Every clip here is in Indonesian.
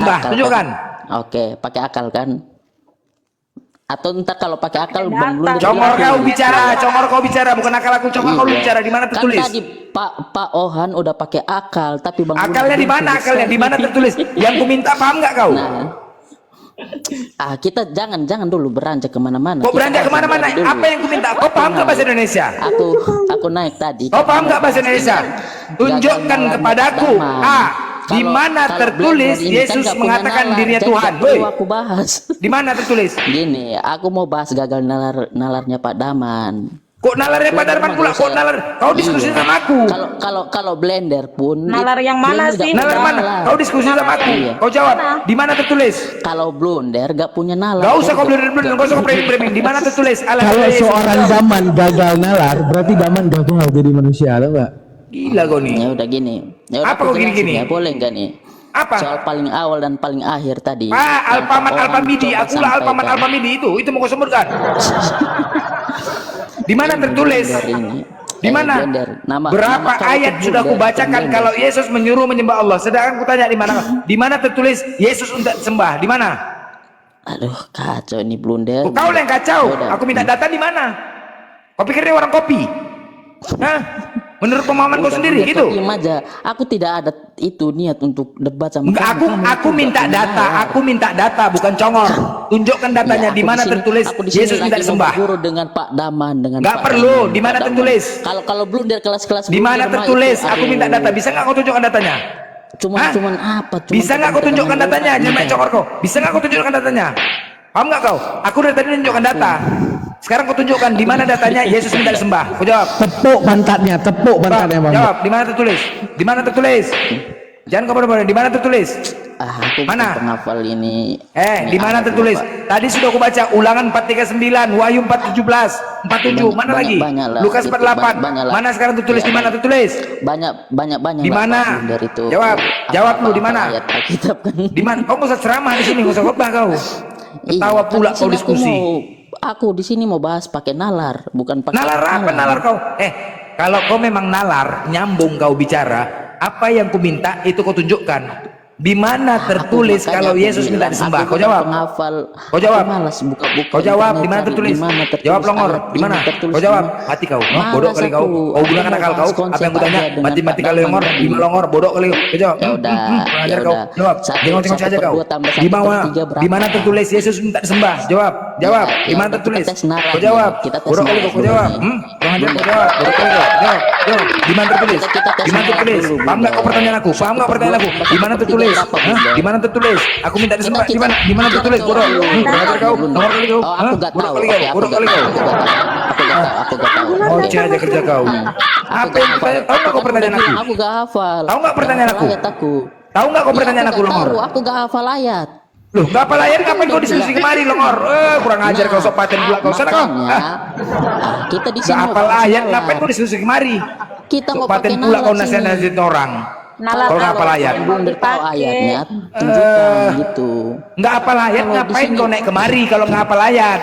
Mbah, akal tunjukkan. kan? Oke, pakai akal kan? Atau ntar kalau pakai akal Bang Blunder Congor bilang, kau bicara, congor kau bicara, bukan akal aku. Congor kau bicara, di mana kan tertulis? tadi Pak Ohan udah pakai akal, tapi Bang Akalnya di mana? Akalnya di mana tertulis? Yang ku minta paham nggak kau? Nah, kita jangan dulu beranjak kemana-mana. Kau beranjak kemana-mana? Apa yang ku minta? Kau paham nggak bahasa Indonesia? Aku naik tadi. Kau paham nggak bahasa Indonesia? Tunjukkan kepadaku. Di mana tertulis Yesus mengatakan dirinya Tuhan? Aku bahas. Di mana tertulis? Gini, aku mau bahas gagal nalarnya Pak Daman. Kok nalarnya Pak Daman pula? Kok nalar? Kau diskusi sama aku. Kalau blender pun. Nalar yang mana sih? Nalar mana? Kau diskusi sama aku. Kau jawab. Di mana tertulis? Kalau blunder gak punya nalar. Gak usah kau blunder. Gak usah kau framing. Di mana tertulis? Kalau seorang Daman gagal nalar, berarti Daman gagal jadi manusia, atau enggak? Gila kau nih. Ya udah gini. Ya apa kau gini-gini? Ya boleh enggak nih? Apa? Soal paling awal dan paling akhir tadi. Alpamat Alpamidi. Akulah Alpamat Alpamidi itu. Itu mau kau sebutkan. Di mana tertulis? Di mana? Berapa ayat sudah aku bacakan kalau Yesus menyuruh menyembah Allah? Sedangkan aku tanya di mana? Di mana tertulis Yesus untuk sembah? Di mana? Aduh, kacau ini blunder. Kau yang kacau. Aku minta data di mana? Kau pikir dia orang kopi? Hah? Menurut pemahaman kau sendiri gitu? Aja. Aku tidak ada itu niat untuk debat sama aku minta data. Aku minta data, bukan congor. Tunjukkan datanya di mana tertulis Yesus minta disembah. Guru dengan Pak Daman dengan. Gak perlu. Di mana tertulis? Kalau blunder kelas-kelas. Di mana tertulis? Aku minta data. Bisa nggak kau tunjukkan datanya? Cuman apa? Bisa nggak kau tunjukkan datanya? Jangan main congor kau. Bisa nggak kau tunjukkan datanya? Paham nggak kau? Aku dari tadi tunjukkan data. Sekarang kau tunjukkan di mana datanya Yesus minta disembah. Kau jawab. Tepuk pantatnya Bang. Jawab. Di mana tertulis? Di mana tertulis? Jangan kau bodoh-bodoh. Di mana tertulis? Aku mana? Penghafal ini. Di mana tertulis? Tadi sudah aku baca Ulangan 439, Wahyu 417, 47. Mana lagi? Lukas 48. Mana sekarang tertulis? Di mana tertulis? Banyak. Di mana? Jawab lu di mana? Di mana? Kau nggak usah ceramah di sini, nggak usah khotbah kau. Ketawa pula kau diskusi. Aku di sini mau bahas pakai nalar, bukan pakai nalar. Apa nalar kau? Kalau kau memang nalar, nyambung kau bicara, apa yang ku minta itu kau tunjukkan. Di mana tertulis kalau Yesus minta disembah? Kau jawab. Kau jawab. Kau jawab. Di mana tertulis? Jawab longor. Di mana? Kau jawab. Mati kau. Bodoh kali kau. Kau gunakan akal kau. Apa yang kutanya? Mati kali longor. Di mana longor? Bodoh kali kau. Jawab. Ya kau. Jawab. Tengok saja kau. Di mana tertulis Yesus minta disembah? Jawab. Di mana tertulis? Kau jawab. Bodoh kali kau. Kau jawab. Kau jawab. Bodoh kali kau. Jawab. Di mana tertulis? Di mana tertulis? Paham nggak kau pertanyaan aku? Di mana tertulis? Di mana tertulis? Aku minta disembah. Di mana tertulis? Bodoh. Ngajar kau. Nomor kali kau. Aku gak tahu. Bodoh kali kau. Aku gak tahu. Mau aja kerja kau. Apa yang pertanyaan? Tahu nggak kau pertanyaan aku? Aku gak hafal. Tahu nggak pertanyaan aku? Tahu nggak kau pertanyaan aku, Longor? Aku gak hafal ayat. Loh, nggak hafal ayat? Ngapain kau diskusi kemari, Longor? Kurang ajar kau, sok paten pula kau. Sana kau. Kita di sini. Nggak hafal ayat? Ngapain kau diskusi kemari? Kita mau pakai nalar. Paten pula kau nasihat orang. Kalau nggak hafal ayat, tahu ayatnya, tunjukkan gitu. Nggak hafal ayat, ngapain kau naik kemari kalau nggak hafal ayat?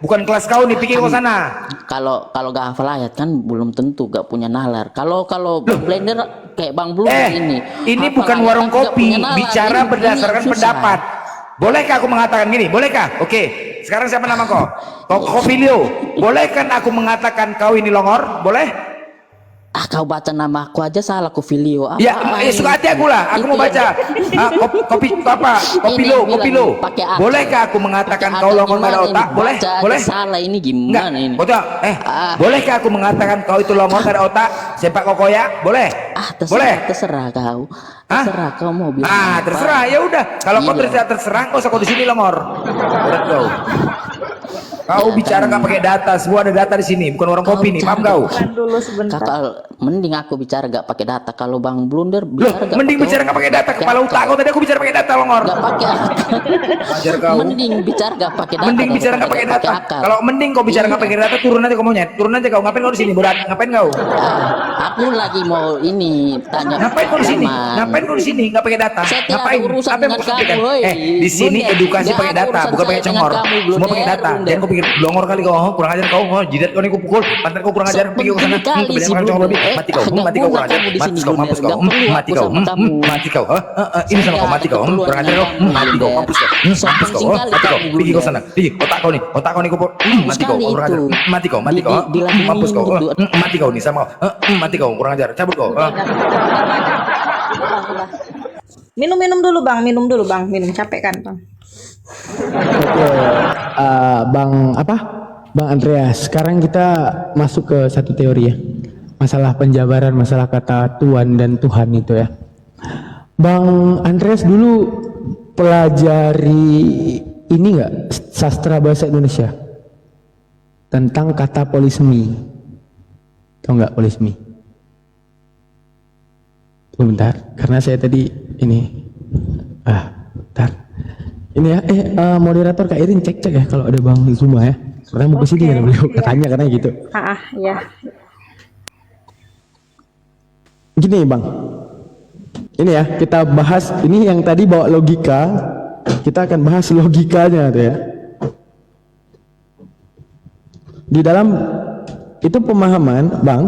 Bukan kelas kau nih, pikir kau sana. Kalau nggak hafal ayat kan belum tentu gak punya nalar. Kalau blender kayak Bang Blunder ini bukan warung kopi, bicara berdasarkan pendapat. Bolehkah aku mengatakan gini? Bolehkah? Oke. Sekarang siapa nama kau? Kopilio. Bolehkan aku mengatakan kau ini longor? Boleh? Kau baca nama aku aja salah, Kopilio. Ya, suka hati aku lah. Aku mau baca. Kopilo. Bolehkah aku mengatakan kau longor gak ada otak? Boleh? Boleh? Salah ini gimana ini? Bolehkah aku mengatakan kau itu longor gak ada otak? Sepak kokoya? Boleh? Boleh? Terserah kau. Terserah kau mau bilang. Terserah. Ya udah. Kalau kau terserah, kau usah kau di sini longor. Udah kau. Kau bicara nggak pakai data, semua ada data di sini, bukan orang kopi nih, paham kau? Mending aku bicara nggak pakai data. Kalau Bang Blunder bicara mending bicara nggak pakai data, kepala otak kau tadi aku bicara pakai data longor. Nggak pakai ajar kau. Mending bicara nggak pakai data. Mending bicara nggak pakai data. Kalau mending kau bicara nggak pakai data, turun aja kau maunya, turun aja kau. Ngapain kau di sini? Berat, ngapain kau? Aku lagi mau ini tanya. Ngapain kau di sini? Daman. Ngapain kau di sini? Nggak pakai data. Saya tidak Ngapain? ada urusan Apa yang dengan kau sampaikan? kamu, woi. Di sini Blunder. edukasi Nggak pakai ada data, urusan bukan pakai saya dengan congor. kamu, Semua pakai blunder, data. blunder. Jangan kau pikir blongor kali kau, kurang ajar kau. Jidat kau nih kau pukul, pantat kau kurang ajar, pergi kau sana. Penting kali Kemudian si makan congor blunder. lebih. Mati kau, Nggak mati kau kurang perlu ajar. kamu di sini, Mati kau, mampus blunder. kau, Nggak perlu mati aku kau, sama kamu. mati kau. Ini sama kau, Saya mati kau, ada keperluan kurang ajar dengan kau, kamu, mati kau, blunder. mampus kau, So mampus kau, penting kali mati kau, kamu, pergi kau blunder. sana, pergi. Otak kau nih kau, mati kau, Sekali kurang ajar, itu. mati kau, mati kau, mampus kau, mati kau nih sama kau, mati kau, kurang ajar, cabut kau. Minum dulu bang, minum capek kan bang. Oke, Bang apa? Bang Andreas. Sekarang kita masuk ke satu teori ya. Masalah penjabaran, masalah kata Tuhan dan Tuhan itu ya. Bang Andreas dulu pelajari ini nggak sastra bahasa Indonesia tentang kata polisemi. Tahu nggak polisemi? Tunggu bentar, karena saya tadi ini bentar. Ini ya, moderator Kak Irin cek ya kalau ada Bang Zuma ya. Karena mau kesini kan beliau katanya karena gitu. Ya. Gini Bang, ini ya kita bahas ini yang tadi bawa logika, kita akan bahas logikanya tuh ya. Di dalam itu pemahaman Bang,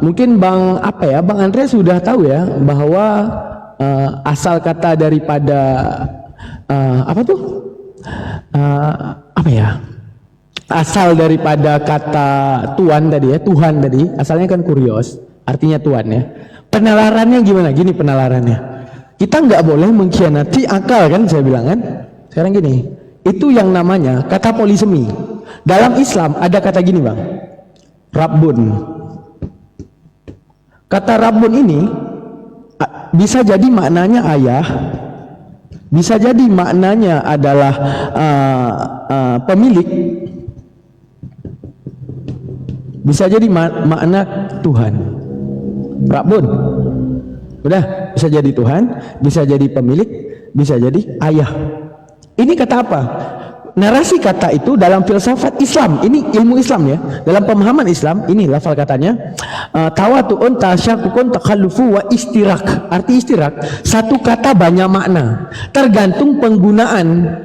mungkin Bang Bang Andre sudah tahu ya bahwa asal kata daripada asal daripada kata Tuhan tadi ya, Tuhan tadi asalnya kan kurios, artinya Tuhan ya. Penalarannya gimana? Gini penalarannya, kita nggak boleh mengkhianati akal kan, saya bilang kan. Sekarang gini, itu yang namanya kata polisemi. Dalam Islam ada kata gini Bang, Rabbun. Kata Rabbun ini bisa jadi maknanya ayah, bisa jadi maknanya adalah pemilik, bisa jadi makna Tuhan. Rabbun udah bisa jadi Tuhan, bisa jadi pemilik, bisa jadi ayah. Ini kata apa? Narasi kata itu dalam filsafat Islam, ini ilmu Islam ya. Dalam pemahaman Islam, ini lafal katanya tawatu'un, tasyakukun, takhallufu wa istirak. Arti istirak, satu kata banyak makna, tergantung penggunaan.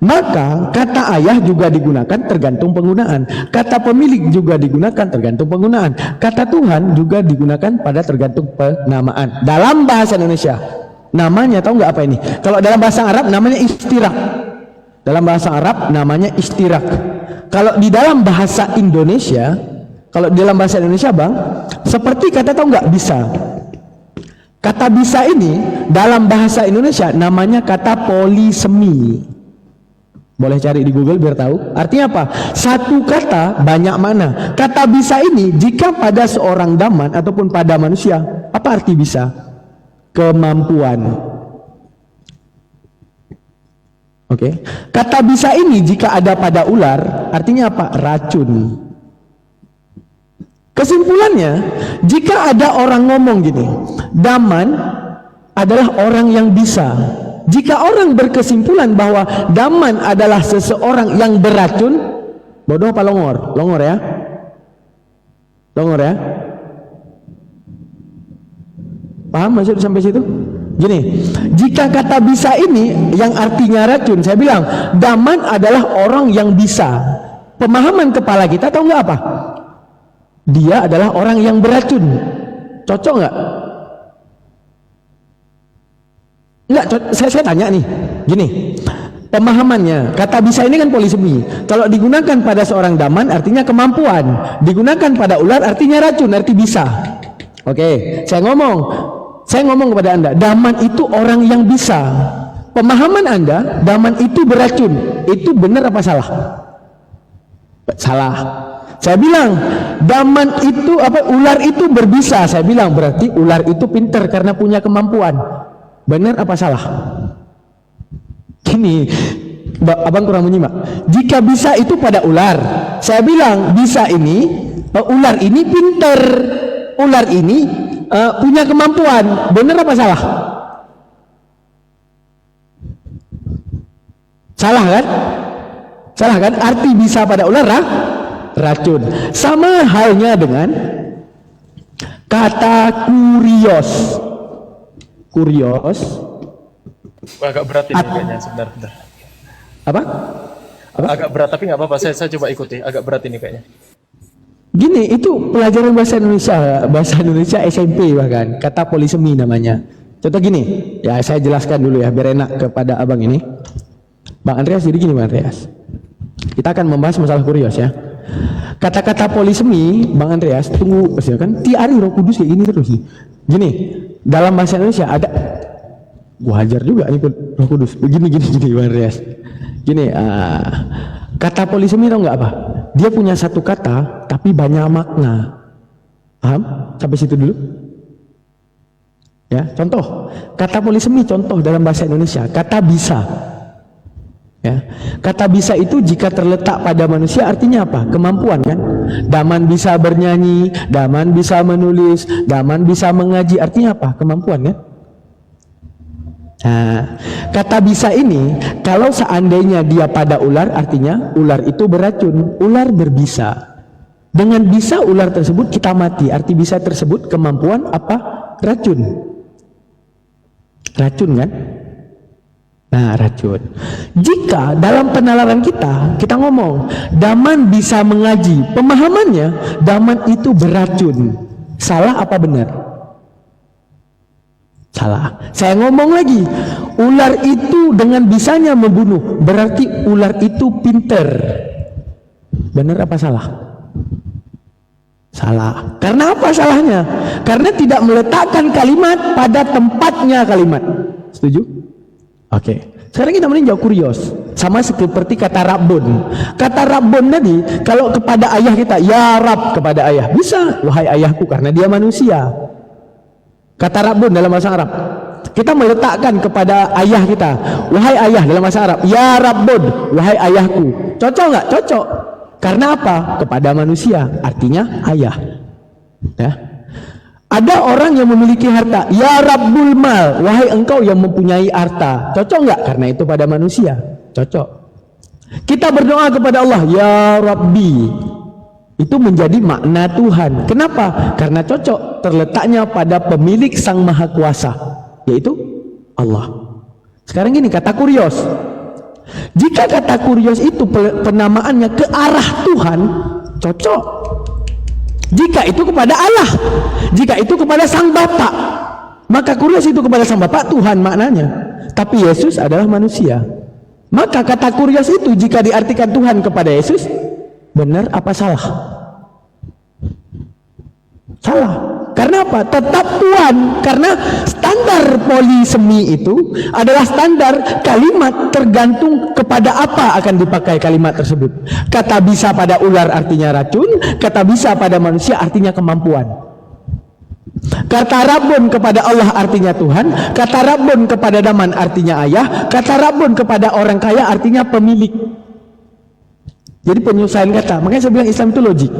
Maka kata ayah juga digunakan tergantung penggunaan, kata pemilik juga digunakan tergantung penggunaan, kata Tuhan juga digunakan pada tergantung penamaan. Dalam bahasa Indonesia namanya tahu nggak apa ini? Kalau dalam bahasa Arab namanya istirak. Dalam bahasa Arab namanya istirak. Kalau di dalam bahasa Indonesia, Bang, seperti kata tahu nggak bisa. Kata bisa ini dalam bahasa Indonesia namanya kata polisemi. Boleh cari di Google biar tahu. Artinya apa? Satu kata banyak mana. Kata bisa ini jika pada seorang daman ataupun pada manusia, apa arti bisa? Kemampuan. Oke. Kata bisa ini jika ada pada ular, artinya apa? Racun. Kesimpulannya, jika ada orang ngomong gini, daman adalah orang yang bisa. Jika orang berkesimpulan bahwa daman adalah seseorang yang beracun, bodoh apa longor? Longor ya? Longor ya? Paham maksud sampai situ? Gini, jika kata bisa ini yang artinya racun, saya bilang daman adalah orang yang bisa. Pemahaman kepala kita tahu nggak apa? Dia adalah orang yang beracun. Cocok nggak? Nggak, saya tanya nih, gini, pemahamannya kata bisa ini kan polisemi. Kalau digunakan pada seorang daman artinya kemampuan, digunakan pada ular artinya racun, arti bisa. Oke, saya ngomong kepada Anda, daman itu orang yang bisa. Pemahaman Anda, daman itu beracun. Itu benar apa salah? Salah. Saya bilang, daman itu ular itu berbisa. Saya bilang berarti ular itu pintar karena punya kemampuan. Benar apa salah? Gini, abang kurang menyimak. Jika bisa itu pada ular, saya bilang bisa ini, ular ini pintar, ular ini punya kemampuan. Benar apa salah? Salah kan? Salah kan? Arti bisa pada ular racun. Sama halnya dengan kata kurios. Kurios. Wah, agak berat ini kayaknya, sebentar. Apa? Agak berat tapi nggak apa-apa, saya coba ikuti. Agak berat ini kayaknya. Gini, itu pelajaran bahasa Indonesia SMP bahkan, kata polisemi namanya. Contoh gini, ya saya jelaskan dulu ya biar enak kepada abang ini. Bang Andreas, jadi gini Bang Andreas. Kita akan membahas masalah kurios ya. Kata-kata polisemi, Bang Andreas, tunggu ya kan, tiari Roh Kudus kayak gini terus nih. Gini, dalam bahasa Indonesia ada, gua hajar juga nih Roh Kudus. Gini Bang Andreas. Gini, kata polisemi tau nggak apa? Dia punya satu kata tapi banyak makna. Paham? Sampai situ dulu. Ya, contoh. Kata polisemi contoh dalam bahasa Indonesia, kata bisa. Ya. Kata bisa itu jika terletak pada manusia artinya apa? Kemampuan kan? Daman bisa bernyanyi, Daman bisa menulis, Daman bisa mengaji, artinya apa? Kemampuan kan? Nah, kata bisa ini kalau seandainya dia pada ular artinya ular itu beracun, ular berbisa. Dengan bisa ular tersebut kita mati. Arti bisa tersebut kemampuan apa? Racun. Racun kan? Nah, racun. Jika dalam penalaran kita ngomong Daman bisa mengaji, pemahamannya Daman itu beracun. Salah apa benar? Salah. Saya ngomong lagi, ular itu dengan bisanya membunuh, berarti ular itu pinter. Benar apa salah? Salah. Karena apa salahnya? Karena tidak meletakkan kalimat pada tempatnya kalimat. Setuju? Oke. Sekarang kita meninjau kurios. Sama seperti kata Rabbun. Kata Rabbun tadi, kalau kepada ayah kita, ya Rab kepada ayah, bisa, wahai ayahku, karena dia manusia. Kata Rabbun dalam bahasa Arab, kita meletakkan kepada ayah kita, wahai ayah dalam bahasa Arab, ya Rabbun, wahai ayahku. Cocok nggak? Cocok. Karena apa? Kepada manusia, artinya ayah. Ya. Ada orang yang memiliki harta, ya Rabbul Mal, wahai engkau yang mempunyai harta. Cocok nggak? Karena itu pada manusia. Cocok. Kita berdoa kepada Allah, ya Rabbi. Itu menjadi makna Tuhan. Kenapa? Karena cocok terletaknya pada pemilik Sang Maha Kuasa, yaitu Allah. Sekarang gini, kata kurios. Jika kata kurios itu penamaannya ke arah Tuhan, cocok. Jika itu kepada Allah, jika itu kepada Sang Bapa, maka kurios itu kepada Sang Bapa, Tuhan maknanya. Tapi Yesus adalah manusia. Maka kata kurios itu jika diartikan Tuhan kepada Yesus, benar apa salah? Salah. Karena apa? Tetap Tuhan. Karena standar polisemi itu adalah standar kalimat tergantung kepada apa akan dipakai kalimat tersebut. Kata bisa pada ular artinya racun, kata bisa pada manusia artinya kemampuan. Kata Rabbun kepada Allah artinya Tuhan, kata Rabbun kepada Daman artinya ayah, kata Rabbun kepada orang kaya artinya pemilik. Jadi penyelesaian kata. Makanya saya bilang Islam itu logik.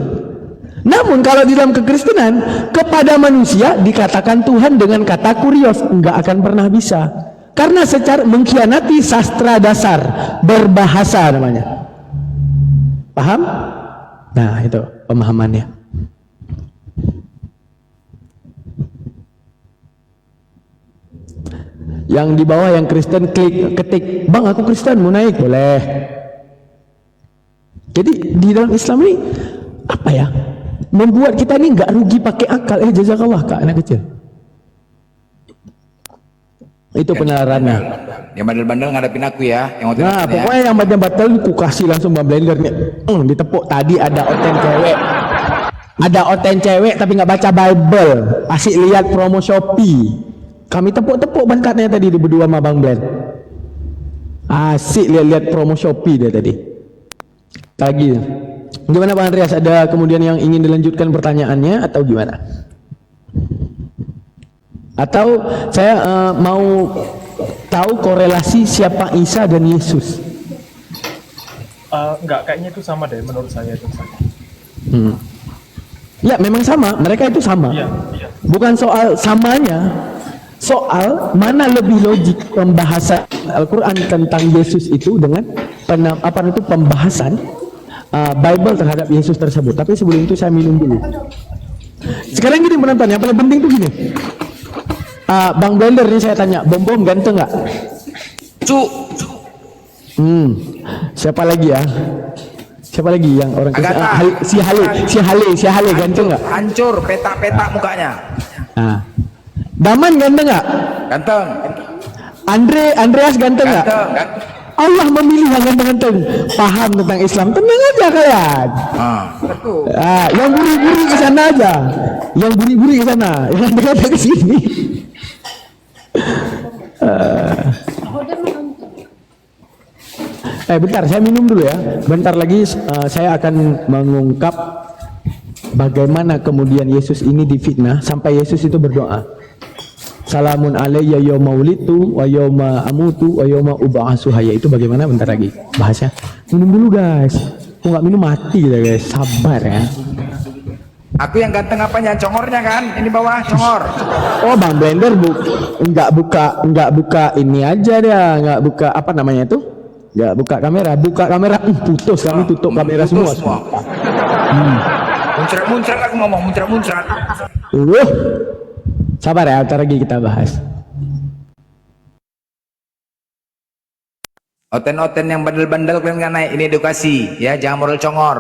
Namun kalau di dalam kekristenan kepada manusia dikatakan Tuhan dengan kata kurios, enggak akan pernah bisa. Karena secara mengkhianati sastra dasar berbahasa namanya. Paham? Nah, itu pemahamannya. Yang di bawah yang Kristen ketik, "Bang, aku Kristen, mau naik?" Boleh. Jadi di dalam Islam ini apa ya? Membuat kita ini nggak rugi pakai akal. Jazakallah Kak, anak kecil. Itu penalarannya. Yang bandel-bandel ngadepin aku ya. Yang Nah, pokoknya yang batal ku kasih langsung Bang Blender nih. Ditepuk. Tadi ada oten cewek. Ada oten cewek tapi nggak baca Bible. Asik lihat promo Shopee. Kami tepuk-tepuk bangkatnya tadi di berdua sama Bang Blend. Asik lihat promo Shopee dia tadi. Lagi. Gimana Bang Andreas? Ada kemudian yang ingin dilanjutkan pertanyaannya atau gimana? Atau saya mau tahu korelasi siapa Isa dan Yesus? Enggak, kayaknya itu sama deh menurut saya itu. Ya memang sama, mereka itu sama. Iya. Bukan soal samanya, soal mana lebih logik pembahasan Al-Quran tentang Yesus itu dengan pembahasan Bible terhadap Yesus tersebut. Tapi sebelum itu saya minum dulu. Sekarang gini penonton, yang paling penting tuh gini. Bang Blender nih saya tanya, bom ganteng nggak? Siapa lagi ya? Siapa lagi yang orang si Hale ganteng nggak? Hancur, petak-petak mukanya. Daman ganteng nggak? Ganteng. Andreas ganteng nggak? Ganteng. Allah memilih yang ganteng-ganteng, paham tentang Islam, tenang aja kalian. Betul. Yang buri-buri ke sana aja, yang buri-buri ke sana, yang ganteng ke sini. Bentar, saya minum dulu ya. Bentar lagi saya akan mengungkap bagaimana kemudian Yesus ini difitnah sampai Yesus itu berdoa. Salamun alayya yawma wulidtu wa yawma amutu wa yawma ub'atsu hayya. Itu bagaimana bentar lagi bahasnya. Minum dulu guys. Kok nggak minum mati kita guys. Sabar ya. Aku yang ganteng apanya? Congornya kan? Ini bawah congor. Oh, Bang Blender nggak buka ini aja dia, nggak buka apa namanya itu? Nggak buka kamera, putus kami tutup kamera semua. Muncrat aku ngomong, muncrat. Sabar ya, ntar lagi kita bahas. Oten-oten yang bandel-bandel kalian nggak naik, ini edukasi ya, jangan moral congor.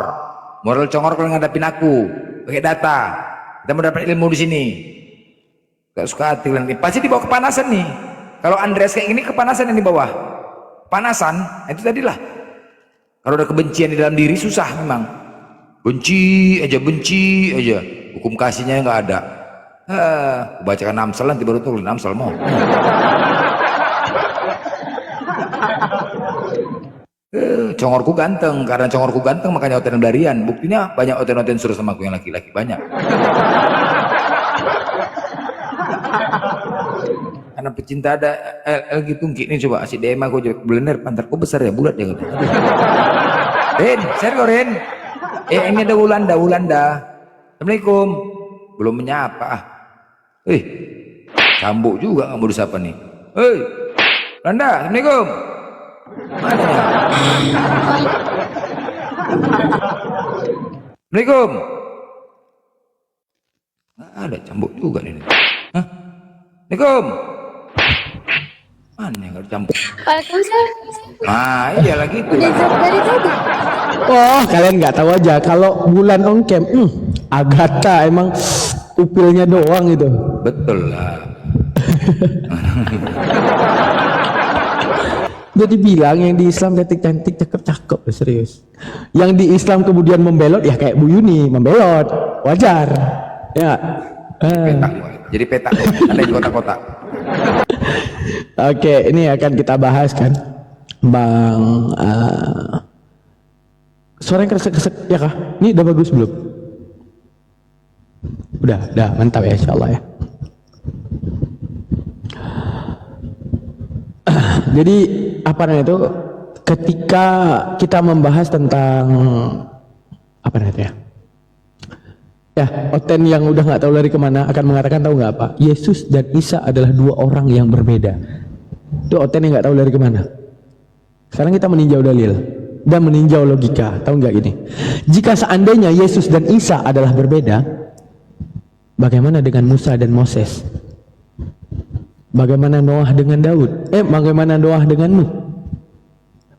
Moral congor kalian ngadapin aku, pakai data. Kita mau dapat ilmu di sini. Gak suka hati kalian, pasti dibawa kepanasan nih. Kalau Andreas kayak gini kepanasan yang di bawah. Panasan, itu tadilah. Kalau ada kebencian di dalam diri susah memang. Benci aja. Hukum kasihnya nggak ada. Bacakan Amsal nanti baru tulis Amsal mau. Congorku ganteng, karena congorku ganteng makanya oten belarian. Buktinya banyak oten-oten suruh sama aku yang laki-laki banyak. Karena pecinta ada lagi tungki ini, coba asik DM aku coba Blender, pantatku besar ya, bulat ya. Ren, serius Ren. Ini ada Wulanda. Assalamualaikum. Belum menyapa. Cambuk juga nggak mau disapa nih. Wulanda, Assalamualaikum. Mana ya? Assalamualaikum. Nggak ada, cambuk juga nih. Hah? Assalamualaikum. Mana yang nggak campur? Waalaikumsalam. Iya lagi itu. Udah jawab dari tadi. Oh, kalian nggak tahu aja kalau bulan on cam, Agatha emang upilnya doang itu. Betul lah. Jadi bilang yang di Islam cantik-cantik, cakep-cakep, serius. Yang di Islam kemudian membelot, ya kayak Bu Yuni membelot, wajar. Ya. Petak, jadi petak. Ada di kota-kota. Oke, ini akan kita bahas kan, Bang. Suara yang kresek-kresek ya kah? Ini udah bagus belum? Udah mantap ya, insyaallah ya. Jadi apa namanya itu? Ketika kita membahas tentang apa namanya ya? Ya, Oten yang udah nggak tahu lari kemana akan mengatakan, tahu nggak apa? Yesus dan Isa adalah dua orang yang berbeda. Itu Oten yang nggak tahu lari kemana. Sekarang kita meninjau dalil dan meninjau logika. Tahu nggak gini? Jika seandainya Yesus dan Isa adalah berbeda, bagaimana dengan Musa dan Moses? Bagaimana Noah dengan Daud? Bagaimana Noah dengan Nuh?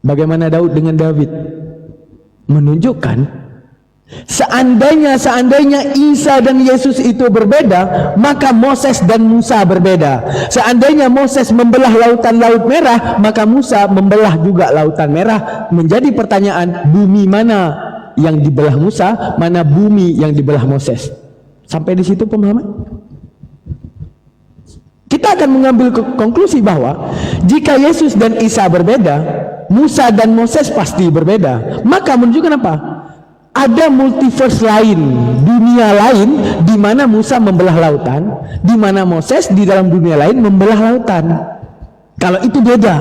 Bagaimana Daud dengan David? Menunjukkan seandainya Isa dan Yesus itu berbeda, maka Moses dan Musa berbeda. Seandainya Moses membelah lautan Laut Merah, maka Musa membelah juga lautan Merah. Menjadi pertanyaan, bumi mana yang dibelah Musa, mana bumi yang dibelah Moses? Sampai di situ pemahaman? Kita akan mengambil konklusi bahwa jika Yesus dan Isa berbeda, Musa dan Moses pasti berbeda. Maka menunjukkan apa? Ada multiverse lain, dunia lain di mana Musa membelah lautan, di mana Moses di dalam dunia lain membelah lautan. Kalau itu beda.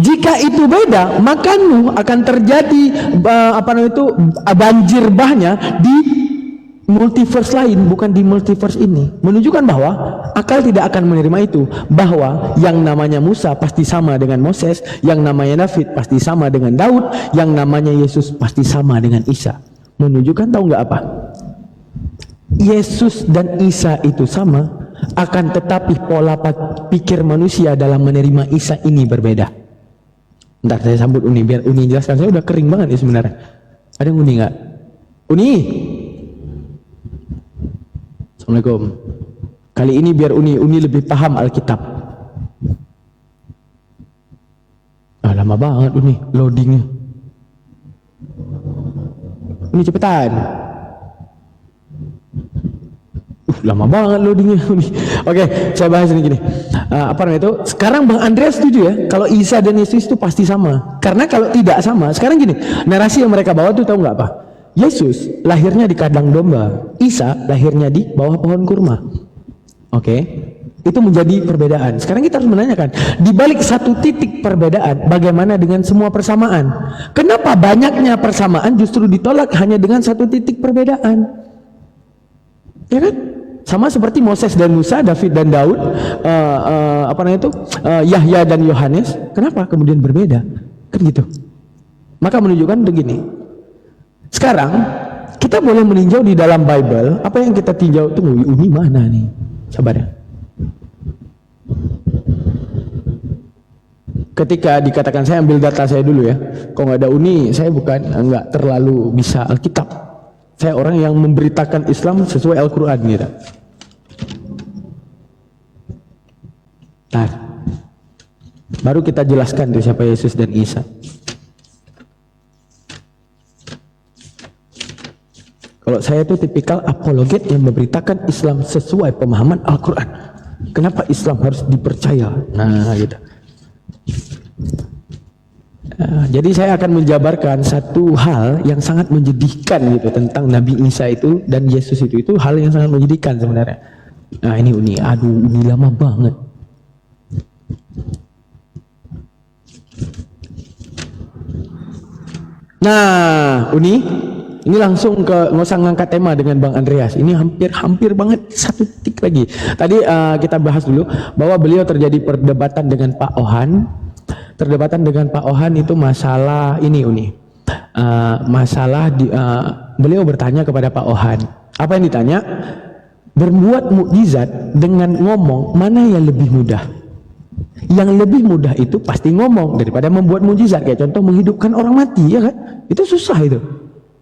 Jika itu beda, maka Nuh akan terjadi banjir bahnya di multiverse lain, bukan di multiverse ini. Menunjukkan bahwa akal tidak akan menerima itu, bahwa yang namanya Musa pasti sama dengan Moses, yang namanya David pasti sama dengan Daud, yang namanya Yesus pasti sama dengan Isa. Menunjukkan, tahu nggak apa? Yesus dan Isa itu sama, akan tetapi pola pikir manusia dalam menerima Isa ini berbeda. Ntar saya sambut Uni biar Uni jelaskan. Saya udah kering banget ya sebenarnya. Ada yang Uni nggak? Uni. Assalamualaikum. Kali ini biar Uni lebih paham Alkitab. Lama banget Uni loadingnya. Uni cepetan. Lama banget loadingnya. Oke, saya bahas ini gini. Apa namanya itu? Sekarang Bang Andreas setuju ya, kalau Isa dan Yesus itu pasti sama. Karena kalau tidak sama, sekarang gini, narasi yang mereka bawa tuh tahu nggak apa? Yesus lahirnya di kandang domba, Isa lahirnya di bawah pohon kurma. Oke, itu menjadi perbedaan. Sekarang kita harus menanyakan, di balik satu titik perbedaan, bagaimana dengan semua persamaan? Kenapa banyaknya persamaan justru ditolak hanya dengan satu titik perbedaan? Ya kan? Sama seperti Moses dan Musa, David dan Daud, Yahya dan Yohanes. Kenapa kemudian berbeda? Kan gitu. Maka menunjukkan begini. Sekarang kita boleh meninjau di dalam Bible. Apa yang kita tinjau? Tunggu, Uni mana nih? Sabar ya. Ketika dikatakan, saya ambil data saya dulu ya. Kalau nggak ada Uni, saya nggak terlalu bisa Alkitab. Saya orang yang memberitakan Islam sesuai Al-Quran gitu. Nah, baru kita jelaskan tuh siapa Yesus dan Isa. Kalau saya itu tipikal apologet yang memberitakan Islam sesuai pemahaman Al-Quran. Kenapa Islam harus dipercaya? Nah, gitu. Jadi saya akan menjabarkan satu hal yang sangat menyedihkan gitu tentang Nabi Isa itu dan Yesus itu hal yang sangat menyedihkan sebenarnya. Nah ini Uni, aduh Uni lama banget. Nah Uni, ini langsung nggak usah ngangkat tema dengan Bang Andreas. Ini hampir banget satu titik lagi. Tadi kita bahas dulu bahwa beliau terjadi perdebatan dengan Pak Ohan. Perdebatan dengan Pak Ohan itu masalah ini Uni. Beliau bertanya kepada Pak Ohan. Apa yang ditanya? Berbuat mukjizat dengan ngomong mana yang lebih mudah? Yang lebih mudah itu pasti ngomong daripada membuat mukjizat. Kayak contoh menghidupkan orang mati, ya kan? Itu susah itu.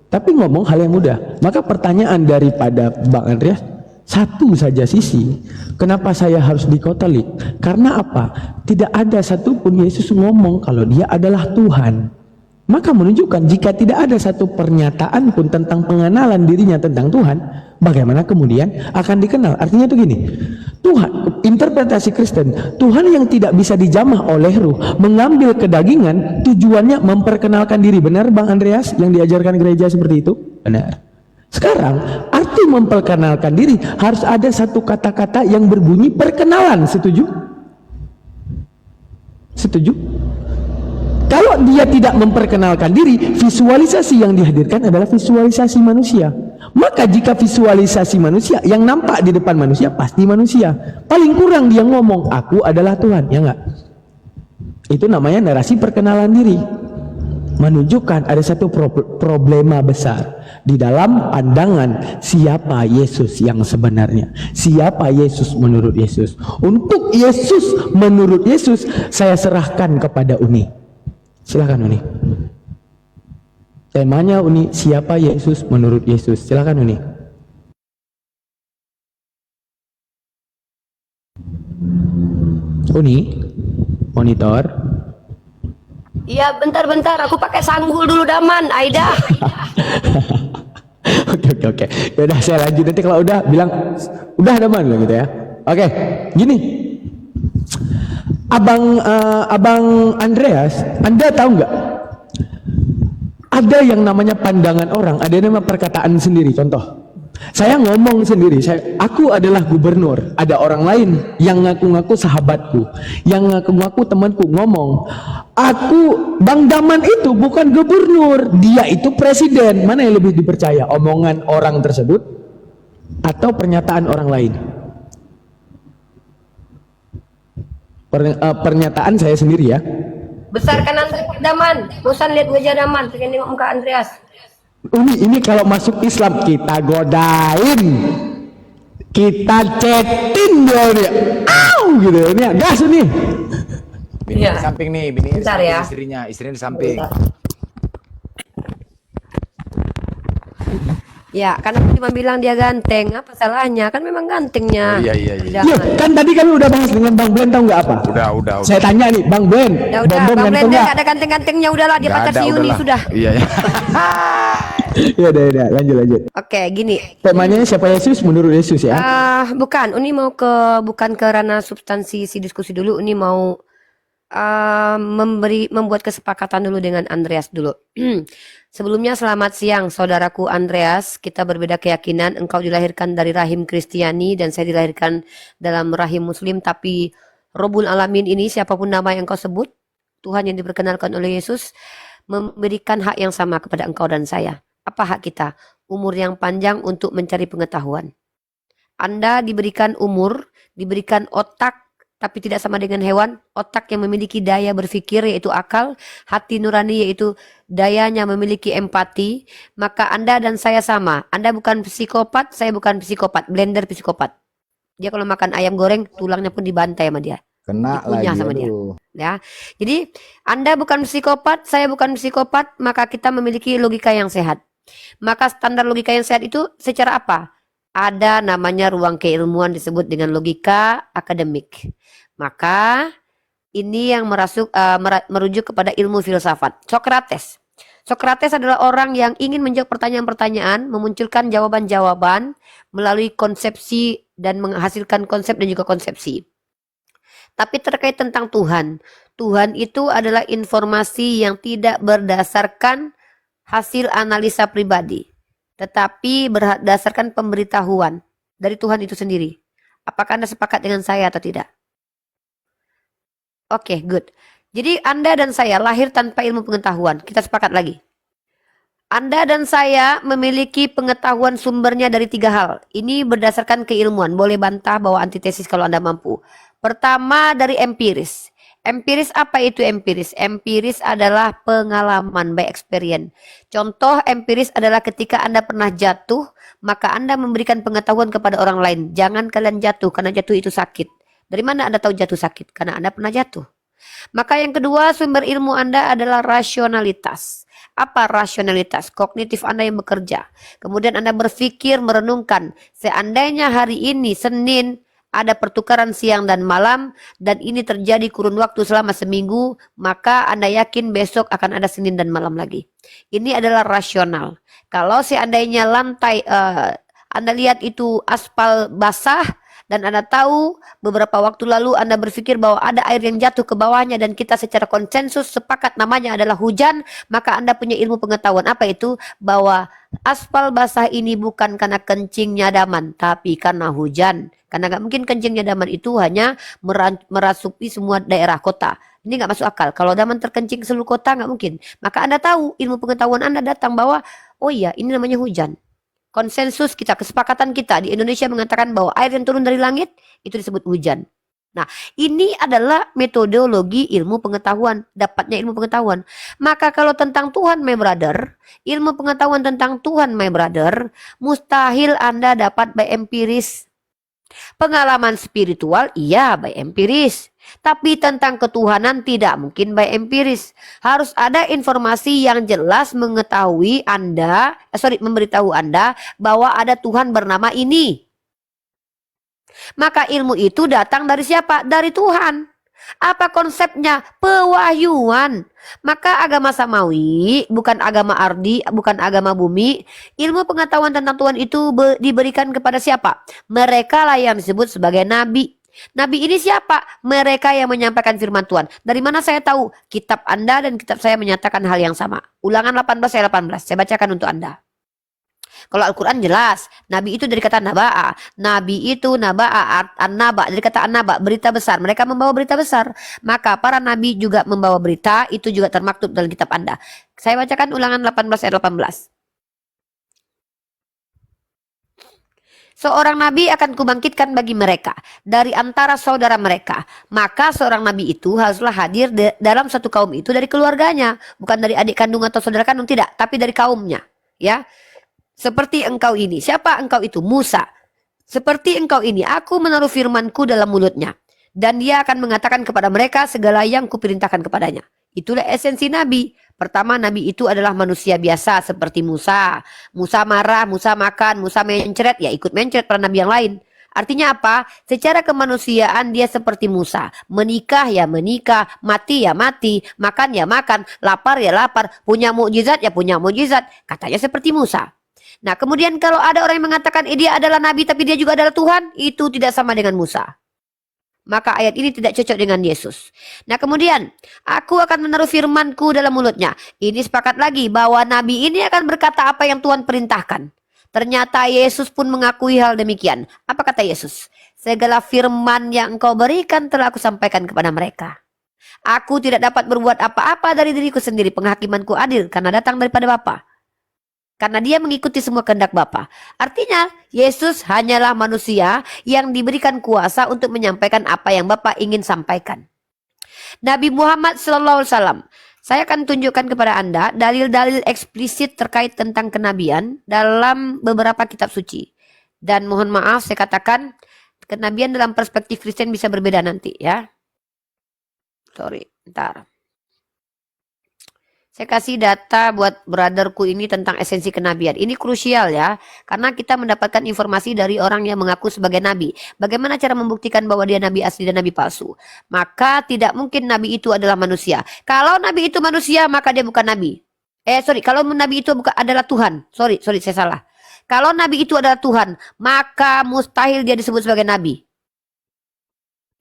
Tapi ngomong hal yang mudah. Maka pertanyaan daripada Bang Andreas, satu saja sisi. Kenapa saya harus dikotolik? Karena apa? Tidak ada satupun Yesus ngomong kalau dia adalah Tuhan. Maka menunjukkan jika tidak ada satu pernyataan pun tentang pengenalan dirinya tentang Tuhan, bagaimana kemudian akan dikenal? Artinya itu gini, Tuhan, interpretasi Kristen, Tuhan yang tidak bisa dijamah oleh ruh, mengambil kedagingan, tujuannya memperkenalkan diri. Benar Bang Andreas yang diajarkan gereja seperti itu? Benar. Sekarang arti memperkenalkan diri harus ada satu kata-kata yang berbunyi perkenalan. Setuju? Setuju? Kalau dia tidak memperkenalkan diri, visualisasi yang dihadirkan adalah visualisasi manusia. Maka jika visualisasi manusia yang nampak di depan manusia pasti manusia. Paling kurang dia ngomong aku adalah Tuhan, ya enggak? Itu namanya narasi perkenalan diri. Menunjukkan ada satu problema besar di dalam pandangan siapa Yesus yang sebenarnya, siapa Yesus menurut Yesus. Untuk Yesus menurut Yesus saya serahkan kepada Uni. Silakan Uni. Temanya Uni, siapa Yesus menurut Yesus. Silakan Uni. Uni, monitor. Iya, bentar-bentar. Aku pakai sanggul dulu, Daman. Aida. Oke. Ya udah saya lanjut nanti kalau udah bilang udah Daman gitu ya. Oke, gini. Abang Andreas, Anda tahu nggak? Ada yang namanya pandangan orang, ada yang namanya perkataan sendiri. Contoh, saya ngomong sendiri, aku adalah gubernur. Ada orang lain yang ngaku-ngaku sahabatku, yang ngaku-ngaku temanku ngomong, aku Bang Daman itu bukan gubernur, dia itu presiden. Mana yang lebih dipercaya? Omongan orang tersebut atau pernyataan orang lain? Pernyataan saya sendiri ya. Besarkan Andreas, Daman. Bosan lihat wajah Daman, pengen nengok muka Andreas. ini kalau masuk Islam kita godain, kita cetin dia, gitu ini gas nih. Bini Iya. di samping nih, bini di Bentar samping ya. istrinya di samping. Ya, karena aku cuma bilang dia ganteng. Apa salahnya? Kan memang gantengnya. Oh, iya. Iya, Jangan. kan tadi kami udah bahas dengan Bang Blen, tahu nggak apa? Udah. Saya tanya nih, Bang Blen, Ya udah, Bom Bang ganteng Blender nggak? nggak ada ganteng-gantengnya, udahlah dia Nggak pacar ada, si Yuni udahlah. sudah. Iya. Ya udah, lanjut. Oke, gini. Temanya siapa Yesus menurut Yesus ya? Bukan, Uni mau bukan ke ranah substansi si diskusi dulu. Uni mau membuat kesepakatan dulu dengan Andreas dulu. Sebelumnya selamat siang saudaraku Andreas. Kita berbeda keyakinan. Engkau dilahirkan dari rahim Kristiani dan saya dilahirkan dalam rahim Muslim. Tapi Robul Alamin ini siapapun nama yang kau sebut, Tuhan yang diperkenalkan oleh Yesus memberikan hak yang sama kepada engkau dan saya. Apa hak kita? Umur yang panjang untuk mencari pengetahuan. Anda diberikan umur, diberikan otak, tapi tidak sama dengan hewan. Otak yang memiliki daya berpikir yaitu akal, hati nurani yaitu dayanya memiliki empati. Maka Anda dan saya sama. Anda bukan psikopat, saya bukan psikopat. Blender psikopat. Dia kalau makan ayam goreng, tulangnya pun dibantai sama dia. Kena Dikunyah lagi sama dia. aduh. Ya, jadi Anda bukan psikopat, saya bukan psikopat, maka kita memiliki logika yang sehat. Maka standar logika yang sehat itu secara apa? Ada namanya ruang keilmuan disebut dengan logika akademik. Maka ini yang merujuk kepada ilmu filsafat. Sokrates adalah orang yang ingin menjawab pertanyaan-pertanyaan, memunculkan jawaban-jawaban melalui konsepsi dan menghasilkan konsep dan juga konsepsi. Tapi terkait tentang Tuhan, Tuhan itu adalah informasi yang tidak berdasarkan hasil analisa pribadi, tetapi berdasarkan pemberitahuan dari Tuhan itu sendiri. Apakah Anda sepakat dengan saya atau tidak? Oke, good. Jadi Anda dan saya lahir tanpa ilmu pengetahuan. Kita sepakat lagi. Anda dan saya memiliki pengetahuan sumbernya dari 3 hal. Ini berdasarkan keilmuan. Boleh bantah bawa antitesis kalau Anda mampu. Pertama dari empiris. Empiris apa itu empiris? Empiris adalah pengalaman by experience. Contoh empiris adalah ketika Anda pernah jatuh, maka Anda memberikan pengetahuan kepada orang lain. Jangan kalian jatuh, karena jatuh itu sakit. Dari mana Anda tahu jatuh sakit? Karena Anda pernah jatuh. Maka yang kedua, sumber ilmu Anda adalah rasionalitas. Apa rasionalitas? Kognitif Anda yang bekerja. Kemudian Anda berpikir, merenungkan. Seandainya hari ini, Senin, ada pertukaran siang dan malam, dan ini terjadi kurun waktu selama seminggu, maka Anda yakin besok akan ada Senin dan malam lagi. Ini adalah rasional. Kalau seandainya lantai, Anda lihat itu aspal basah, dan Anda tahu beberapa waktu lalu Anda berpikir bahwa ada air yang jatuh ke bawahnya dan kita secara konsensus sepakat namanya adalah hujan, maka Anda punya ilmu pengetahuan. Apa itu? Bahwa aspal basah ini bukan karena kencingnya daman, tapi karena hujan. Karena nggak mungkin kencingnya daman itu hanya merasuki semua daerah kota. Ini nggak masuk akal. Kalau daman terkencing seluruh kota nggak mungkin. Maka Anda tahu ilmu pengetahuan Anda datang bahwa oh iya ini namanya hujan. Konsensus kita, kesepakatan kita di Indonesia mengatakan bahwa air yang turun dari langit itu disebut hujan. Nah, ini adalah metodologi ilmu pengetahuan, dapatnya ilmu pengetahuan. Maka kalau tentang Tuhan, my brother, ilmu pengetahuan tentang Tuhan, my brother, mustahil Anda dapat by empiris. Pengalaman spiritual, iya by empiris. Tapi tentang ketuhanan tidak mungkin by empiris. Harus ada informasi yang jelas mengetahui memberitahu Anda bahwa ada Tuhan bernama ini. Maka ilmu itu datang dari siapa? Dari Tuhan. Apa konsepnya? Pewahyuan. Maka agama samawi, bukan agama ardi, bukan agama bumi. Ilmu pengetahuan tentang Tuhan itu diberikan kepada siapa? Mereka lah yang disebut sebagai nabi. Nabi ini siapa? Mereka yang menyampaikan firman Tuhan. Dari mana saya tahu? Kitab Anda dan kitab saya menyatakan hal yang sama. Ulangan 18 ayat 18. Saya bacakan untuk Anda. Kalau Al-Quran jelas, Nabi itu dari kata naba'a. Nabi itu naba'a, an-naba, dari kata an-naba, berita besar. Mereka membawa berita besar. Maka para Nabi juga membawa berita, itu juga termaktub dalam kitab Anda. Saya bacakan ulangan 18 ayat 18. Seorang nabi akan kubangkitkan bagi mereka dari antara saudara mereka. Maka seorang nabi itu haruslah hadir dalam satu kaum itu dari keluarganya. Bukan dari adik kandung atau saudara kandung, tidak. Tapi dari kaumnya. ya. Seperti engkau ini. Siapa engkau itu? Musa. Seperti engkau ini, aku menaruh firmanku dalam mulutnya. Dan dia akan mengatakan kepada mereka segala yang kuperintahkan kepadanya. Itulah esensi Nabi. Pertama, Nabi itu adalah manusia biasa seperti Musa. Musa marah, Musa makan, Musa mencret, ya ikut mencret para Nabi yang lain. Artinya apa? Secara kemanusiaan dia seperti Musa. Menikah ya menikah, mati ya mati, makan ya makan, lapar ya lapar, punya mukjizat ya punya mukjizat. Katanya seperti Musa. Nah kemudian kalau ada orang yang mengatakan dia adalah Nabi tapi dia juga adalah Tuhan, itu tidak sama dengan Musa. Maka ayat ini tidak cocok dengan Yesus. Nah kemudian, aku akan menaruh firmanku dalam mulutnya. Ini sepakat lagi bahwa Nabi ini akan berkata apa yang Tuhan perintahkan. Ternyata Yesus pun mengakui hal demikian. Apa kata Yesus? Segala firman yang engkau berikan telah aku sampaikan kepada mereka. Aku tidak dapat berbuat apa-apa dari diriku sendiri. Penghakimanku adil karena datang daripada Bapa. Karena dia mengikuti semua kehendak Bapa. Artinya Yesus hanyalah manusia yang diberikan kuasa untuk menyampaikan apa yang Bapa ingin sampaikan. Nabi Muhammad SAW. Saya akan tunjukkan kepada Anda dalil-dalil eksplisit terkait tentang kenabian dalam beberapa kitab suci. Dan mohon maaf saya katakan kenabian dalam perspektif Kristen bisa berbeda nanti ya. Sorry, bentar. Saya kasih data buat brotherku ini tentang esensi kenabian. Ini krusial ya, karena kita mendapatkan informasi dari orang yang mengaku sebagai nabi. Bagaimana cara membuktikan bahwa dia nabi asli dan nabi palsu? Maka tidak mungkin nabi itu adalah manusia. Kalau nabi itu manusia, maka dia bukan nabi. Kalau nabi itu adalah Tuhan. Sorry, saya salah. Kalau nabi itu adalah Tuhan, maka mustahil dia disebut sebagai nabi.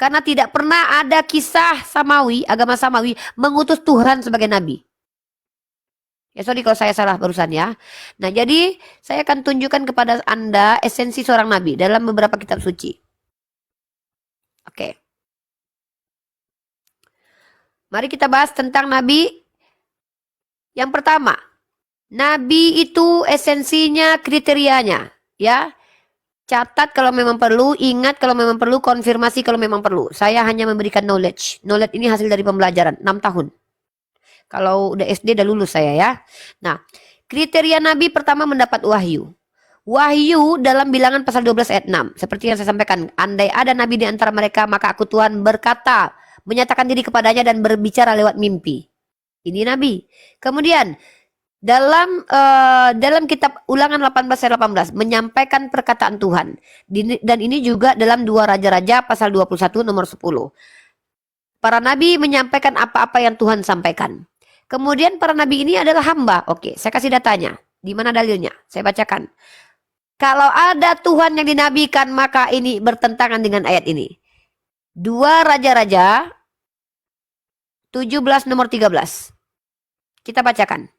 Karena tidak pernah ada kisah samawi, agama samawi, mengutus Tuhan sebagai nabi. Ya sorry kalau saya salah barusan ya. Nah jadi saya akan tunjukkan kepada Anda esensi seorang nabi dalam beberapa kitab suci. Oke. Mari kita bahas tentang nabi. Yang pertama, nabi itu esensinya kriterianya. Ya. Catat kalau memang perlu, ingat kalau memang perlu, konfirmasi kalau memang perlu. Saya hanya memberikan knowledge. Knowledge ini hasil dari pembelajaran 6 tahun. Kalau udah SD udah lulus saya ya. Nah, kriteria Nabi pertama mendapat wahyu. Wahyu dalam Bilangan pasal 12 ayat 6. Seperti yang saya sampaikan. Andai ada Nabi di antara mereka, maka aku Tuhan berkata, menyatakan diri kepadanya dan berbicara lewat mimpi. Ini Nabi. Kemudian, dalam kitab Ulangan 18 ayat 18. Menyampaikan perkataan Tuhan. Dan ini juga dalam 2 Raja-Raja pasal 21 nomor 10. Para Nabi menyampaikan apa-apa yang Tuhan sampaikan. Kemudian para nabi ini adalah hamba. Oke, saya kasih datanya. Di mana dalilnya? Saya bacakan. Kalau ada Tuhan yang dinabikan, maka ini bertentangan dengan ayat ini. 2 Raja-Raja 17 nomor 13. Kita bacakan.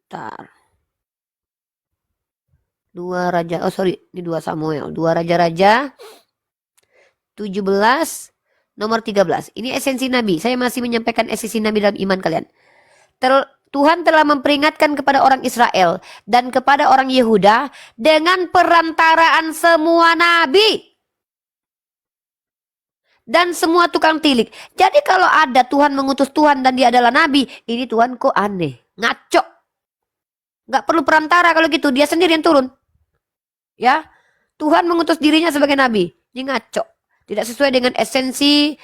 Bentar. 2 Raja, ini 2 Samuel. 2 Raja-Raja 17 nomor 13. Ini esensi Nabi. Saya masih menyampaikan esensi Nabi dalam iman kalian. Tuhan telah memperingatkan kepada orang Israel dan kepada orang Yehuda dengan perantaraan semua nabi dan semua tukang tilik. Jadi kalau ada Tuhan mengutus Tuhan dan dia adalah nabi, ini Tuhan kok aneh, ngaco. Gak perlu perantara kalau gitu, dia sendiri yang turun. Ya, Tuhan mengutus dirinya sebagai nabi. Ini ngaco. Tidak sesuai dengan esensi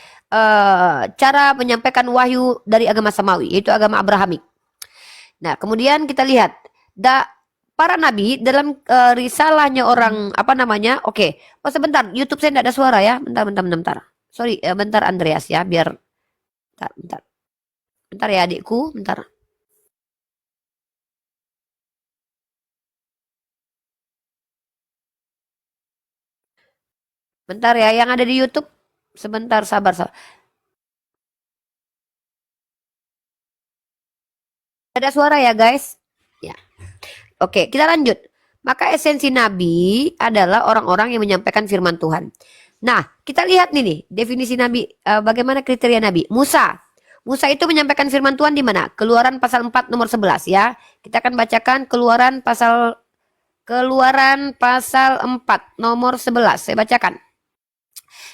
cara menyampaikan wahyu dari agama samawi, yaitu agama Abrahamik. Nah, kemudian kita lihat para nabi dalam risalahnya orang Oke. Oh sebentar, YouTube saya tidak ada suara ya. Bentar. Sorry, bentar Andreas ya, biar bentar. Bentar ya adikku, bentar. Bentar ya, yang ada di YouTube. Sebentar, sabar. Ada suara ya guys? Ya. Oke, kita lanjut. Maka esensi Nabi adalah orang-orang yang menyampaikan firman Tuhan. Nah, kita lihat nih definisi Nabi. Bagaimana kriteria Nabi? Musa itu menyampaikan firman Tuhan di mana? Keluaran pasal 4 nomor 11 ya. Kita akan bacakan Keluaran pasal 4 nomor 11. Saya bacakan.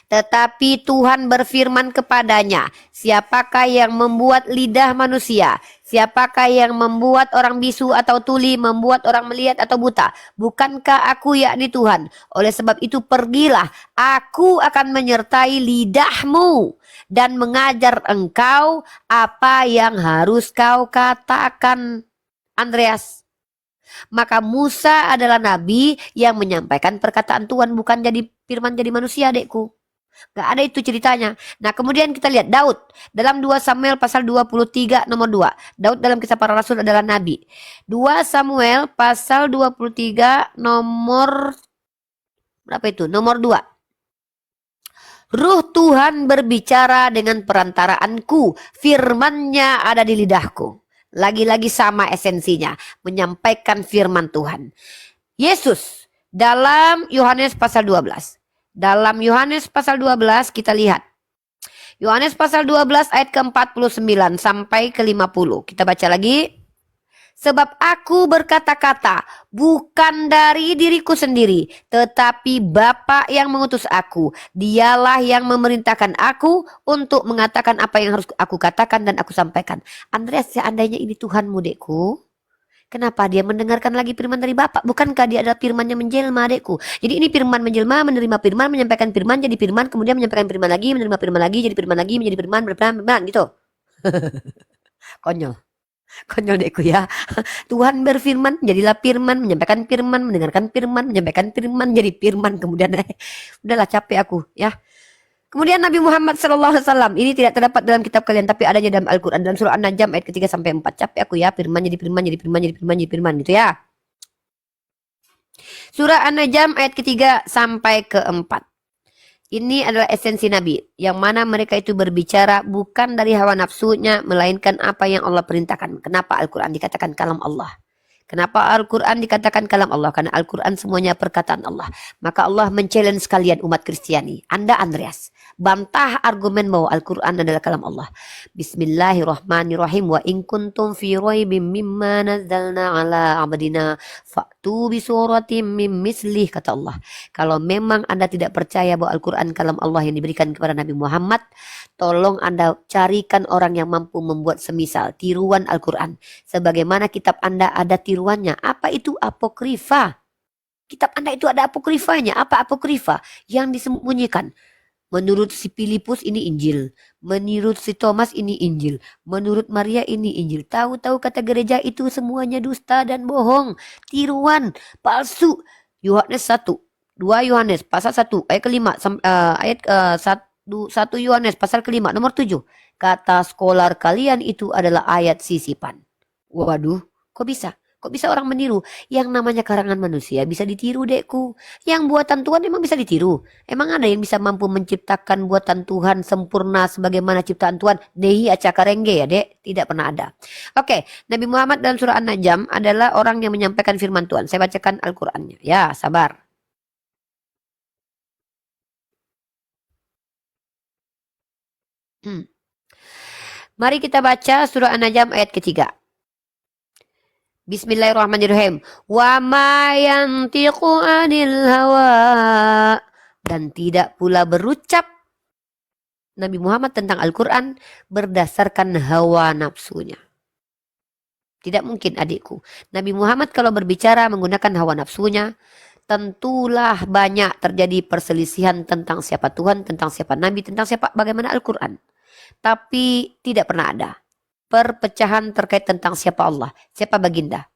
Tetapi Tuhan berfirman kepadanya, siapakah yang membuat lidah manusia? Siapakah yang membuat orang bisu atau tuli, membuat orang melihat atau buta? Bukankah aku yakni Tuhan? Oleh sebab itu pergilah, aku akan menyertai lidahmu dan mengajar engkau apa yang harus kau katakan. Andreas. Maka Musa adalah nabi yang menyampaikan perkataan Tuhan, bukan jadi firman jadi manusia, adekku. Gak ada itu ceritanya. Nah, kemudian kita lihat Daud dalam 2 Samuel pasal 23 nomor 2. Daud dalam kisah para rasul adalah nabi. 2 Samuel pasal 23 nomor berapa itu? Nomor 2. Ruh Tuhan berbicara dengan perantaraanku, firman-Nya ada di lidahku. Lagi-lagi sama esensinya, menyampaikan firman Tuhan. Yesus dalam Yohanes pasal 12. Dalam Yohanes pasal 12 kita lihat. Yohanes pasal 12 ayat ke-49 sampai ke-50. Kita baca lagi. Sebab aku berkata-kata bukan dari diriku sendiri, tetapi Bapa yang mengutus aku. Dialah yang memerintahkan aku untuk mengatakan apa yang harus aku katakan dan aku sampaikan. Andreas, seandainya ini Tuhanmu, dekku, kenapa dia mendengarkan lagi firman dari Bapa? Bukankah dia adalah firman yang menjelma, adekku? Jadi ini firman menjelma, menerima firman, menyampaikan firman, jadi firman, kemudian menyampaikan firman lagi, menerima firman lagi, jadi firman lagi, menjadi firman, firman gitu. Konyol. Konyol dekku ya. Tuhan berfirman, jadilah firman, menyampaikan firman, mendengarkan firman, menyampaikan firman, jadi firman, kemudian udahlah capek aku ya. Kemudian Nabi Muhammad SAW ini tidak terdapat dalam kitab kalian, tapi adanya dalam Al-Quran dalam surah An-Najm ayat ke-3 sampai 4. Capek aku ya, firman jadi firman, jadi firman, jadi firman, jadi firman gitu ya. Surah An-Najm ayat ke-3 sampai ke-4. Ini adalah esensi Nabi, yang mana mereka itu berbicara bukan dari hawa nafsunya, melainkan apa yang Allah perintahkan. Kenapa Al-Quran dikatakan kalam Allah? Kenapa Al-Quran dikatakan kalam Allah? Karena Al-Quran semuanya perkataan Allah. Maka Allah men-challenge kalian umat Kristiani. Anda Andreas, bantah argumen bahwa Al-Quran adalah kalam Allah. Bismillahirrahmanirrahim. Wa in kuntum fi raibim mimma nazzalna ala abdina fa'tu bi suratim mim mislih, kata Allah. Kalau memang Anda tidak percaya bahwa Al-Quran kalam Allah yang diberikan kepada Nabi Muhammad, tolong Anda carikan orang yang mampu membuat semisal tiruan Al-Quran. Sebagaimana kitab Anda ada tiruannya. Apa itu apokrifa? Kitab Anda itu ada apokrifanya. Apa apokrifa? Yang disembunyikan. Menurut si Filipus ini Injil. Menurut si Thomas ini Injil. Menurut Maria ini Injil. Tahu-tahu kata gereja itu semuanya dusta dan bohong. Tiruan, palsu. Yohanes 1. 2 Yohanes pasal 1 ayat ke-5 ayat 1 Yohanes pasal ke-5 nomor 7. Kata skolar kalian itu adalah ayat sisipan. Waduh, kok bisa? Kok bisa orang meniru? Yang namanya karangan manusia bisa ditiru, dekku. Yang buatan Tuhan emang bisa ditiru? Emang ada yang bisa mampu menciptakan buatan Tuhan sempurna sebagaimana ciptaan Tuhan? Nehi acakarengge ya, dek? Tidak pernah ada. Oke, Nabi Muhammad dalam surah An-Najm adalah orang yang menyampaikan firman Tuhan. Saya bacakan Al-Qur'annya. Ya, sabar. Mari kita baca surah An-Najm ayat ketiga. Bismillahirrahmanirrahim. Wa ma yantiqu 'anil hawa, dan tidak pula berucap Nabi Muhammad tentang Al-Quran berdasarkan hawa nafsunya. Tidak mungkin, adikku. Nabi Muhammad kalau berbicara menggunakan hawa nafsunya, tentulah banyak terjadi perselisihan tentang siapa Tuhan, tentang siapa Nabi, tentang siapa bagaimana Al-Quran. Tapi tidak pernah ada perpecahan terkait tentang siapa Allah, siapa baginda.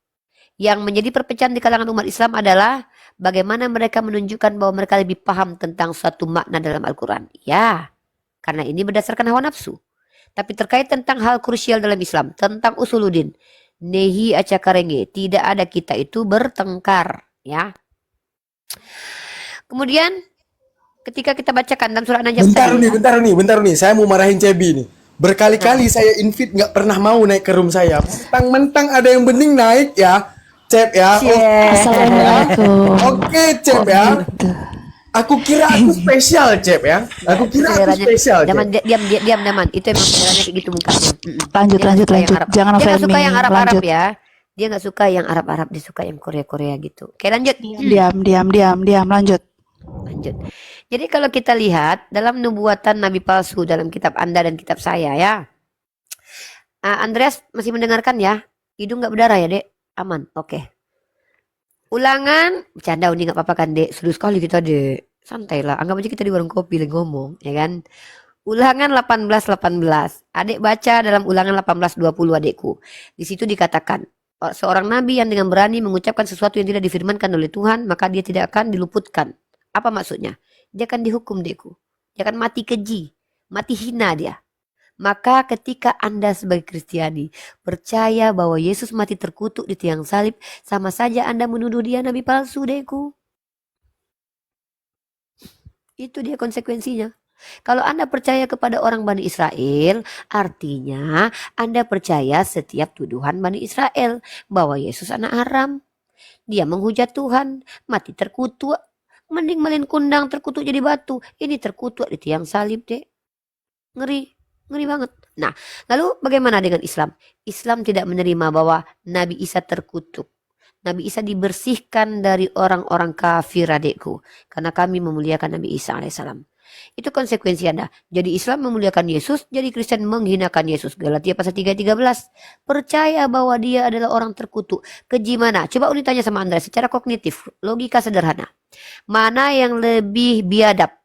Yang menjadi perpecahan di kalangan umat Islam adalah bagaimana mereka menunjukkan bahwa mereka lebih paham tentang suatu makna dalam Al-Quran. Ya, karena ini berdasarkan hawa nafsu. Tapi terkait tentang hal krusial dalam Islam, tentang usuluddin, nehi acakarenge, tidak ada kita itu bertengkar. Ya. Kemudian ketika kita bacakan dalam surah An-Najm tadi. Bentar nih, saya mau marahin Cebi nih. Berkali-kali saya invite nggak pernah mau naik ke room saya. Mentang-mentang ada yang bening naik ya, Cep ya. Assalamualaikum. Oke, Cep ya. Aku kira aku spesial, Cep ya. Aku kira aku spesial. Diam. Itu emang seleranya kayak gitu mukanya. Lanjut. Jangan Dia nggak suka framing. yang Arab-Arab Lanjut. ya. Dia nggak suka yang Arab-Arab, dia suka yang Korea-Korea gitu. Oke, lanjut. Diam. Lanjut. Lanjut. Jadi kalau kita lihat dalam nubuatan nabi palsu dalam kitab Anda dan kitab saya ya. Andreas masih mendengarkan ya? Hidung nggak berdarah ya, Dek? Aman. Oke. Ulangan, bercanda ini nggak apa-apa kan, Dek? Serius sekali kita, Dek. Santai lah. Anggap aja kita di warung kopi lagi ngomong, ya kan? Ulangan 18:18. Adik baca dalam Ulangan 18:20 adikku. Di situ dikatakan, seorang nabi yang dengan berani mengucapkan sesuatu yang tidak difirmankan oleh Tuhan, maka dia tidak akan diluputkan. Apa maksudnya? Dia akan dihukum, dekku. Dia akan mati keji, mati hina dia. Maka ketika Anda sebagai Kristiani percaya bahwa Yesus mati terkutuk di tiang salib, sama saja Anda menuduh dia nabi palsu, dekku. Itu dia konsekuensinya. Kalau Anda percaya kepada orang Bani Israel, artinya Anda percaya setiap tuduhan Bani Israel bahwa Yesus anak haram. Dia menghujat Tuhan, mati terkutuk. Mending melin kundang terkutuk jadi batu. Ini terkutuk di tiang salib, Dek. Ngeri. Ngeri banget. Nah, lalu bagaimana dengan Islam? Islam tidak menerima bahwa Nabi Isa terkutuk. Nabi Isa dibersihkan dari orang-orang kafir, adikku. Karena kami memuliakan Nabi Isa alaihissalam. Itu konsekuensi Anda. Jadi Islam memuliakan Yesus, jadi Kristen menghinakan Yesus. Galatia pasal 3:13. Percaya bahwa dia adalah orang terkutuk. Keji mana? Coba Uni tanya sama Anda secara kognitif, logika sederhana. Mana yang lebih biadab?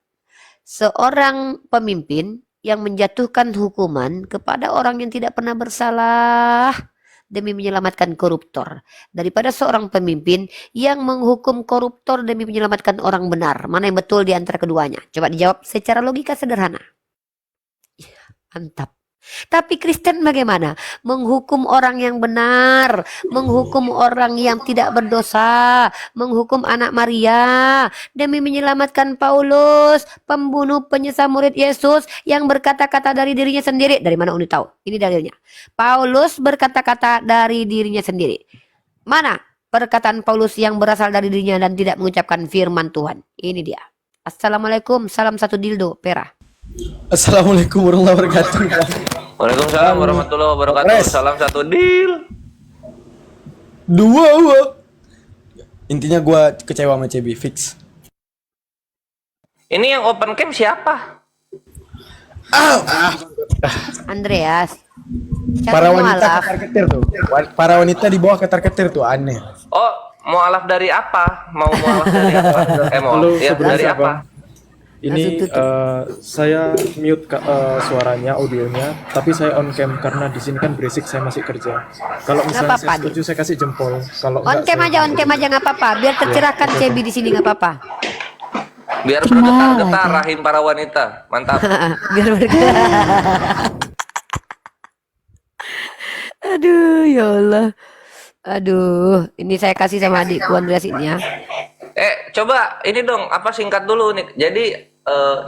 Seorang pemimpin yang menjatuhkan hukuman kepada orang yang tidak pernah bersalah demi menyelamatkan koruptor, daripada seorang pemimpin yang menghukum koruptor demi menyelamatkan orang benar. Mana yang betul di antara keduanya? Coba dijawab secara logika sederhana. Mantap. Tapi Kristen bagaimana? Menghukum orang yang benar, menghukum orang yang tidak berdosa, menghukum anak Maria demi menyelamatkan Paulus, pembunuh penyesal murid Yesus yang berkata-kata dari dirinya sendiri. Dari mana Uni tahu? Ini dalilnya. Paulus berkata-kata dari dirinya sendiri. Mana perkataan Paulus yang berasal dari dirinya dan tidak mengucapkan firman Tuhan? Ini dia. Assalamualaikum, salam satu dildo, Pera. Assalamualaikum warahmatullahi wabarakatuh. Waalaikumsalam warahmatullahi wabarakatuh. Salam satu deal. Dua. Intinya gua kecewa sama Cebi, fix. Ini yang open cam siapa? Andreas. Para wanita ketar-ketir tuh. Para wanita di bawah ketar-ketir tuh aneh. Oh, mualaf dari apa? Mau mualaf dari apa? Halo, Ya, sebelum dari siapa? apa? Ini saya mute suaranya, audionya, tapi saya on cam karena di sini kan berisik, saya masih kerja. Kalau misalnya saya setuju, saya kasih jempol. Kalau On cam aja nggak apa-apa. Biar tercerahkan Cebi di sini nggak apa-apa. Biar bergetar-getar rahim para wanita. Mantap. Biar bergetar. Aduh, ya Allah. Aduh, ini saya kasih sama adikku Andreas ini ya. Coba ini dong, apa singkat dulu nih. Jadi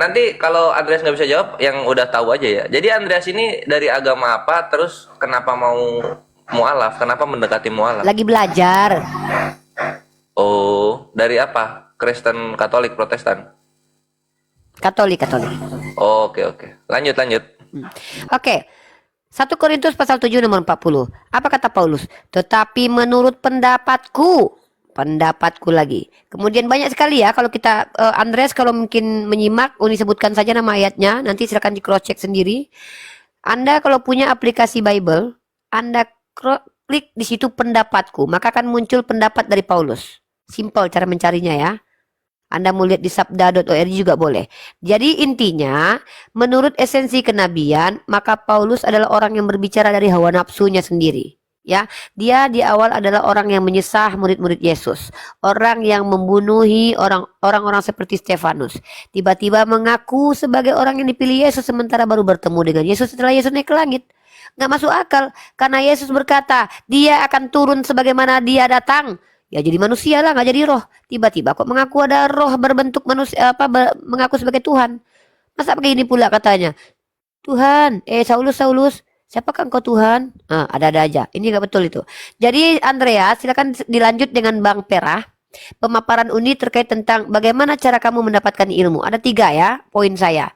nanti kalau Andreas nggak bisa jawab, yang udah tahu aja ya. Jadi Andreas ini dari agama apa? Terus kenapa mau mualaf? Kenapa mendekati mualaf? Lagi belajar. Oh, dari apa? Kristen, Katolik, Protestan? Katolik. Oke. Lanjut. Oke. 1 Korintus pasal 7 nomor 40. Apa kata Paulus? Tetapi menurut pendapatku lagi. Kemudian banyak sekali ya kalau kita Andreas kalau mungkin menyimak, Uni sebutkan saja nama ayatnya, nanti silakan di cross check sendiri. Anda kalau punya aplikasi Bible, Anda klik di situ pendapatku, maka akan muncul pendapat dari Paulus. Simple cara mencarinya ya. Anda mau lihat di sabda.org juga boleh. Jadi intinya, menurut esensi kenabian, maka Paulus adalah orang yang berbicara dari hawa nafsunya sendiri. Ya, dia di awal adalah orang yang menyesah murid-murid Yesus, orang yang membunuhi orang-orang seperti Stefanus. Tiba-tiba mengaku sebagai orang yang dipilih Yesus sementara baru bertemu dengan Yesus setelah Yesus naik ke langit. Nggak masuk akal, karena Yesus berkata, dia akan turun sebagaimana dia datang. Ya jadi manusia lah, nggak jadi roh. Tiba-tiba kok mengaku ada roh berbentuk manusia, mengaku sebagai Tuhan. Masa begini pula katanya, Tuhan, Saulus, siapakah engkau Tuhan? Ada-ada aja. Ini nggak betul itu. Jadi Andreas, silakan dilanjut dengan Bang Perah. Pemaparan Uni terkait tentang bagaimana cara kamu mendapatkan ilmu. Ada 3 ya poin saya.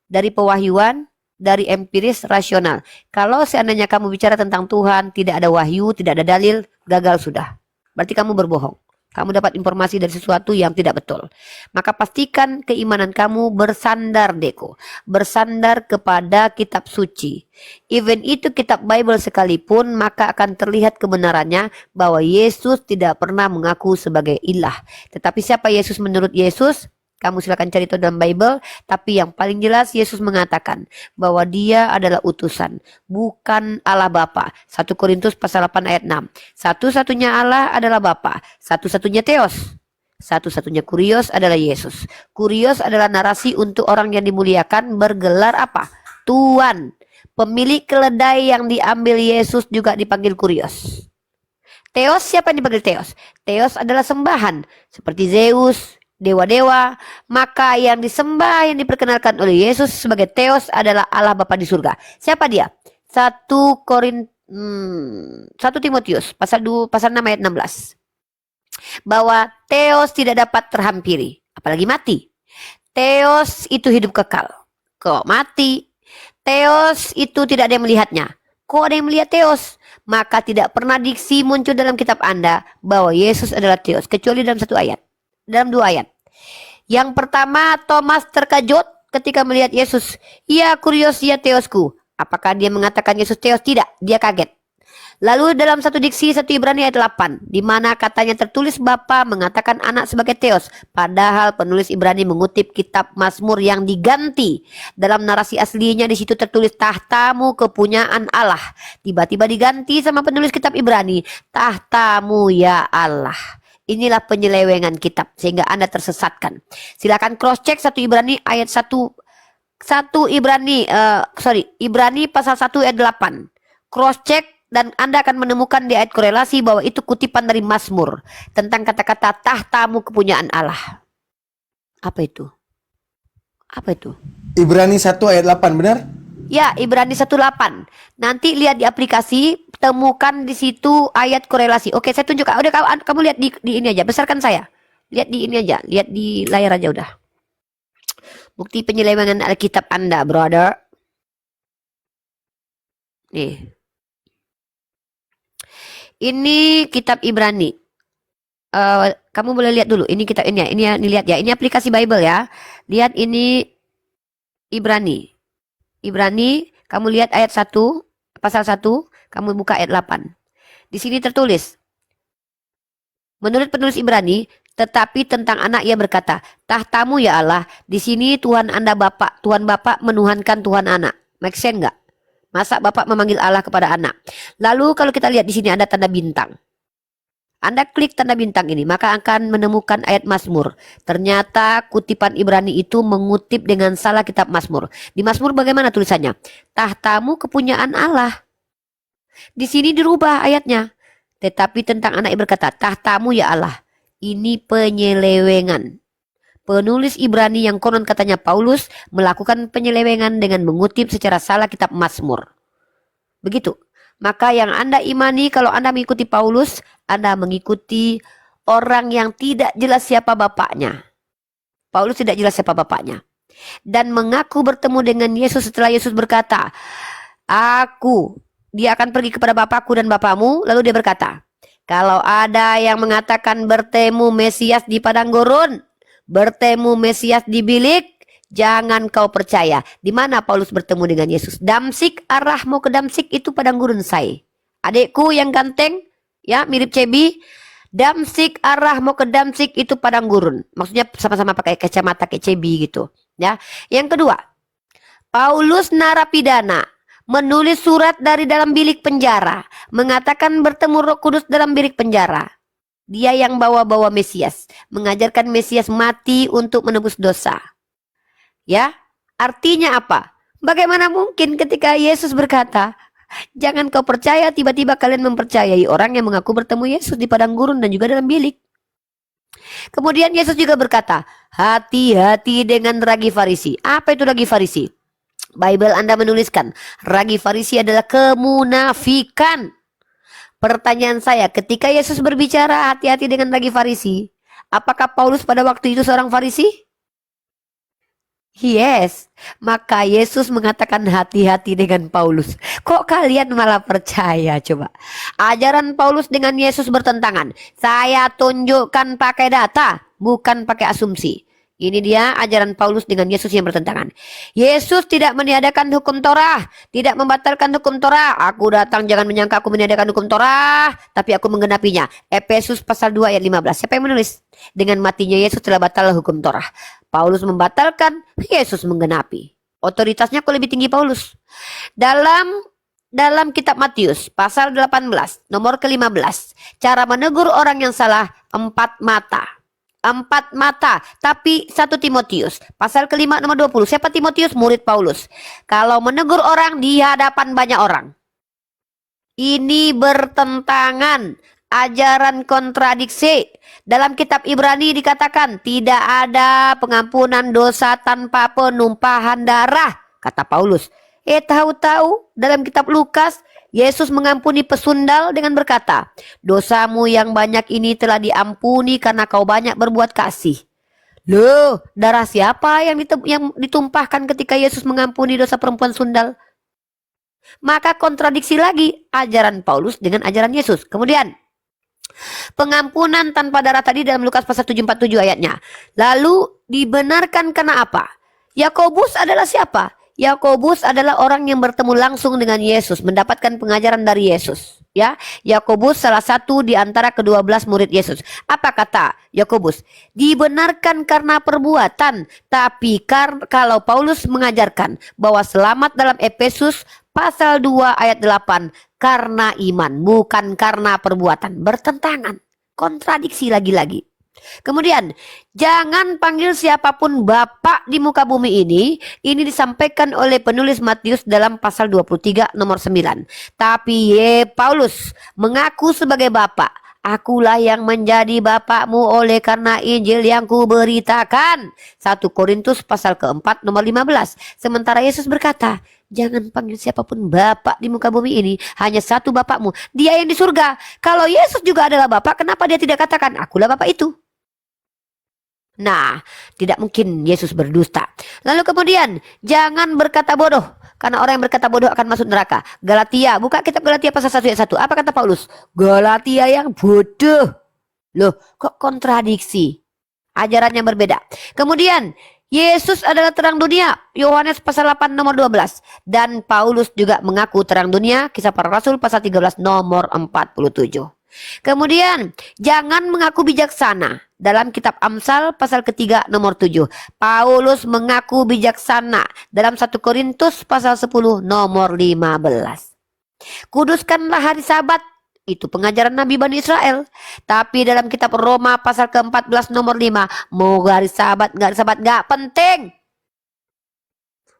Dari pewahyuan, dari empiris, rasional. Kalau seandainya kamu bicara tentang Tuhan, tidak ada wahyu, tidak ada dalil, gagal sudah. Berarti kamu berbohong. Kamu dapat informasi dari sesuatu yang tidak betul. Maka pastikan keimanan kamu bersandar, Deko. Bersandar kepada kitab suci. Even itu kitab Bible sekalipun, maka akan terlihat kebenarannya bahwa Yesus tidak pernah mengaku sebagai ilah. Tetapi siapa Yesus menurut Yesus? Kamu silakan cari itu dalam Bible, tapi yang paling jelas Yesus mengatakan bahwa dia adalah utusan, bukan Allah Bapa. 1 Korintus pasal 8 ayat 6. Satu-satunya Allah adalah Bapa, satu-satunya Theos. Satu-satunya Kurios adalah Yesus. Kurios adalah narasi untuk orang yang dimuliakan bergelar apa? Tuan. Pemilik keledai yang diambil Yesus juga dipanggil Kurios. Theos, siapa yang dipanggil Theos? Theos adalah sembahan, seperti Zeus, dewa-dewa. Maka yang disembah, yang diperkenalkan oleh Yesus sebagai Theos adalah Allah Bapa di surga. Siapa dia? 1 Timotius pasal 6 ayat 16. Bahwa Theos tidak dapat terhampiri, apalagi mati. Theos itu hidup kekal. Kok mati? Theos itu tidak ada yang melihatnya. Kok ada yang melihat Theos? Maka tidak pernah diksi muncul dalam kitab Anda bahwa Yesus adalah Theos, kecuali dalam 1 ayat. Dalam 2 ayat. Yang pertama, Thomas terkejut ketika melihat Yesus. Ya Kurios, ya Theosku. Apakah dia mengatakan Yesus Theos? Tidak, dia kaget. Lalu dalam 1 diksi 1 Ibrani ayat 8, di mana katanya tertulis Bapa mengatakan anak sebagai Theos, padahal penulis Ibrani mengutip kitab Mazmur yang diganti. Dalam narasi aslinya di situ tertulis tahtamu kepunyaan Allah. Tiba-tiba diganti sama penulis kitab Ibrani, tahtamu ya Allah. Inilah penyelewengan kitab sehingga Anda tersesatkan. Silakan cross check 1 Ibrani ayat 1 Ibrani pasal 1 ayat 8. Cross check dan Anda akan menemukan di ayat korelasi bahwa itu kutipan dari Mazmur tentang kata-kata tahtamu kepunyaan Allah. Apa itu? Apa itu? Ibrani 1 ayat 8, benar? Ya, Ibrani 1:8. Nanti lihat di aplikasi, temukan di situ ayat korelasi. Oke, saya tunjukkan. Udah kamu lihat di ini aja, besarkan saya. Lihat di ini aja, lihat di layar aja udah. Bukti penyelewengan Alkitab Anda, brother. Nih. Ini kitab Ibrani. Kamu boleh lihat dulu. Ini kitab ini ya. Ini lihat ya. Ini aplikasi Bible ya. Lihat ini Ibrani. Ibrani, kamu lihat ayat 1, pasal 1, kamu buka ayat 8. Di sini tertulis, menurut penulis Ibrani, tetapi tentang anak ia berkata, tahtamu ya Allah, di sini Tuhan Anda Bapa, Tuhan Bapa menuhankan Tuhan anak. Make sense nggak? Masa Bapak memanggil Allah kepada anak? Lalu kalau kita lihat di sini ada tanda bintang. Anda klik tanda bintang ini, maka akan menemukan ayat Mazmur. Ternyata kutipan Ibrani itu mengutip dengan salah kitab Mazmur. Di Mazmur bagaimana tulisannya? Tahtamu kepunyaan Allah. Di sini dirubah ayatnya. Tetapi tentang anak berkata, tahtamu ya Allah. Ini penyelewengan. Penulis Ibrani yang konon katanya Paulus melakukan penyelewengan dengan mengutip secara salah kitab Mazmur. Begitu. Maka yang Anda imani kalau Anda mengikuti Paulus, Anda mengikuti orang yang tidak jelas siapa bapaknya. Paulus tidak jelas siapa bapaknya. Dan mengaku bertemu dengan Yesus setelah Yesus berkata, dia akan pergi kepada Bapakku dan Bapamu. Lalu dia berkata, kalau ada yang mengatakan bertemu Mesias di padang gurun, bertemu Mesias di bilik, jangan kau percaya. Di mana Paulus bertemu dengan Yesus? Damsik, arah mau ke Damsik itu padang gurun Sai. Adikku yang ganteng, ya mirip Cebi. Damsik, arah mau ke Damsik itu padang gurun. Maksudnya sama-sama pakai kacamata kayak Cebi gitu. Ya. Yang kedua, Paulus narapidana menulis surat dari dalam bilik penjara, mengatakan bertemu Roh Kudus dalam bilik penjara. Dia yang bawa-bawa Mesias, mengajarkan Mesias mati untuk menebus dosa. Ya, artinya apa? Bagaimana mungkin ketika Yesus berkata, jangan kau percaya, tiba-tiba kalian mempercayai orang yang mengaku bertemu Yesus di padang gurun dan juga dalam bilik. Kemudian Yesus juga berkata, hati-hati dengan ragi Farisi. Apa itu ragi Farisi? Bible Anda menuliskan, ragi Farisi adalah kemunafikan. Pertanyaan saya, ketika Yesus berbicara hati-hati dengan ragi Farisi, apakah Paulus pada waktu itu seorang Farisi? Yes, maka Yesus mengatakan hati-hati dengan Paulus. Kok kalian malah percaya coba? Ajaran Paulus dengan Yesus bertentangan. Saya tunjukkan pakai data, bukan pakai asumsi. Ini dia ajaran Paulus dengan Yesus yang bertentangan. Yesus tidak meniadakan hukum Torah, tidak membatalkan hukum Torah. Aku datang, jangan menyangka aku meniadakan hukum Torah, tapi aku menggenapinya. Efesus pasal 2 ayat 15. Siapa yang menulis? Dengan matinya Yesus telah batal hukum Torah. Paulus membatalkan, Yesus menggenapi. Otoritasnya kok lebih tinggi Paulus. Dalam kitab Matius pasal 18 nomor ke-15, cara menegur orang yang salah 4 mata. 4 mata, tapi 1 Timotius pasal ke-5 nomor 20. Siapa Timotius? Murid Paulus. Kalau menegur orang di hadapan banyak orang, ini bertentangan, ajaran kontradiksi. Dalam kitab Ibrani dikatakan tidak ada pengampunan dosa tanpa penumpahan darah, kata Paulus. Tahu-tahu dalam kitab Lukas Yesus mengampuni pesundal dengan berkata, dosamu yang banyak ini telah diampuni karena kau banyak berbuat kasih. Loh, darah siapa yang ditumpahkan ketika Yesus mengampuni dosa perempuan sundal? Maka kontradiksi lagi ajaran Paulus dengan ajaran Yesus. Kemudian, pengampunan tanpa darah tadi dalam Lukas pasal 747 ayatnya. Lalu dibenarkan karena apa? Yakobus adalah siapa? Yakobus adalah orang yang bertemu langsung dengan Yesus, mendapatkan pengajaran dari Yesus. Ya, Yakobus salah satu di antara ke-12 murid Yesus. Apa kata Yakobus? Dibenarkan karena perbuatan, tapi kalau Paulus mengajarkan bahwa selamat dalam Efesus pasal 2 ayat 8 karena iman, bukan karena perbuatan. Bertentangan, kontradiksi lagi-lagi. Kemudian, jangan panggil siapapun Bapak di muka bumi ini. Ini disampaikan oleh penulis Matius dalam pasal 23 nomor 9. Tapi Paulus mengaku sebagai Bapak. Akulah yang menjadi bapakmu oleh karena Injil yang kuberitakan. 1 Korintus pasal keempat nomor 15. Sementara Yesus berkata, jangan panggil siapapun Bapak di muka bumi ini. Hanya satu Bapakmu, Dia yang di surga. Kalau Yesus juga adalah Bapak, kenapa Dia tidak katakan, akulah Bapak itu? Nah, tidak mungkin Yesus berdusta. Lalu kemudian, jangan berkata bodoh, karena orang yang berkata bodoh akan masuk neraka. Galatia, buka kitab Galatia pasal 1 ayat 1. Apa kata Paulus? Galatia yang bodoh. Loh, kok kontradiksi? Ajarannya berbeda. Kemudian, Yesus adalah terang dunia. Yohanes pasal 8 nomor 12. Dan Paulus juga mengaku terang dunia. Kisah Para Rasul pasal 13 nomor 47. Kemudian, jangan mengaku bijaksana. Dalam kitab Amsal pasal ketiga nomor 7. Paulus mengaku bijaksana. Dalam 1 Korintus pasal 10 nomor 15. Kuduskanlah hari Sabat. Itu pengajaran Nabi Bani Israel. Tapi dalam kitab Roma pasal ke-14 nomor 5. Mau hari Sabat, nggak penting.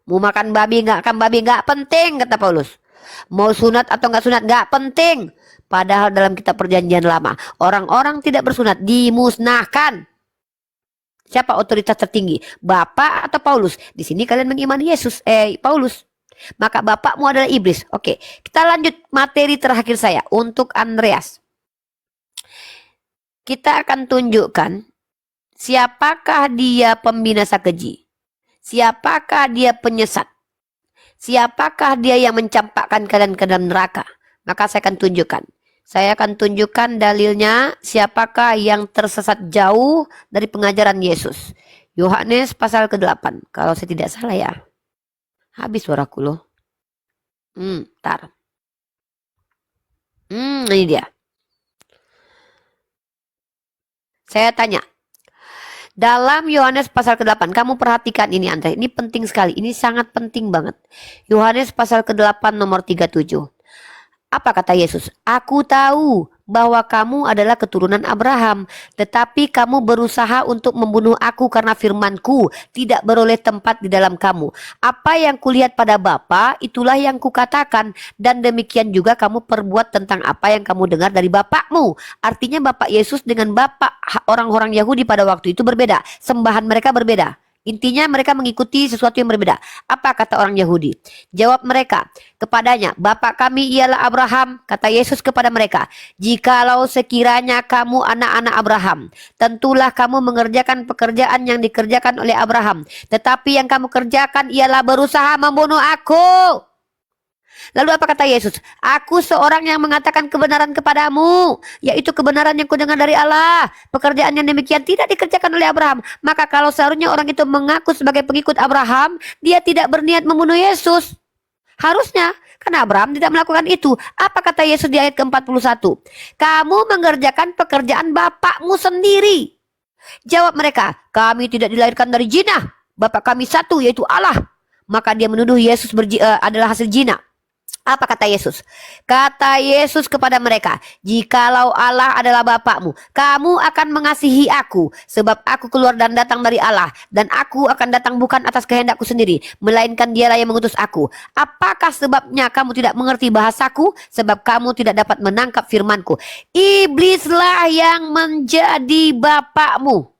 Mau makan babi, nggak makan babi, nggak penting, kata Paulus. Mau sunat atau nggak sunat, nggak penting. Padahal dalam kitab Perjanjian Lama, orang-orang tidak bersunat dimusnahkan. Siapa otoritas tertinggi? Bapak atau Paulus? Di sini kalian mengimani Paulus. Maka bapakmu adalah iblis. Oke, kita lanjut materi terakhir saya untuk Andreas. Kita akan tunjukkan siapakah dia pembinasa keji. Siapakah dia penyesat. Siapakah dia yang mencampakkan kalian ke dalam neraka. Maka saya akan tunjukkan. Saya akan tunjukkan dalilnya siapakah yang tersesat jauh dari pengajaran Yesus. Yohanes pasal ke-8. Kalau saya tidak salah ya. Habis suaraku loh. Ntar. Ini dia. Saya tanya. Dalam Yohanes pasal ke-8. Kamu perhatikan ini Andre. Ini penting sekali. Ini sangat penting banget. Yohanes pasal ke-8 nomor 37. Apa kata Yesus? Aku tahu bahwa kamu adalah keturunan Abraham, tetapi kamu berusaha untuk membunuh aku karena firmanku tidak beroleh tempat di dalam kamu. Apa yang kulihat pada Bapa, itulah yang kukatakan, dan demikian juga kamu perbuat tentang apa yang kamu dengar dari bapakmu. Artinya Bapak Yesus dengan bapak orang-orang Yahudi pada waktu itu berbeda. Sembahan mereka berbeda. Intinya mereka mengikuti sesuatu yang berbeda. Apa kata orang Yahudi? Jawab mereka kepadanya, Bapak kami ialah Abraham. Kata Yesus kepada mereka, jikalau sekiranya kamu anak-anak Abraham, tentulah kamu mengerjakan pekerjaan yang dikerjakan oleh Abraham. Tetapi yang kamu kerjakan ialah berusaha membunuh aku. Lalu apa kata Yesus? Aku seorang yang mengatakan kebenaran kepadamu, yaitu kebenaran yang kudengar dari Allah. Pekerjaan yang demikian tidak dikerjakan oleh Abraham. Maka kalau seharusnya orang itu mengaku sebagai pengikut Abraham, dia tidak berniat membunuh Yesus. Harusnya, karena Abraham tidak melakukan itu. Apa kata Yesus di ayat ke-41? Kamu mengerjakan pekerjaan bapakmu sendiri. Jawab mereka, kami tidak dilahirkan dari jinah. Bapak kami satu, yaitu Allah. Maka dia menuduh Yesus adalah hasil jinah. Apa kata Yesus? Kata Yesus kepada mereka, jikalau Allah adalah Bapakmu, kamu akan mengasihi aku, sebab aku keluar dan datang dari Allah, dan aku akan datang bukan atas kehendakku sendiri, melainkan dialah yang mengutus aku. Apakah sebabnya kamu tidak mengerti bahasaku? Sebab kamu tidak dapat menangkap firmanku. Iblislah yang menjadi bapakmu.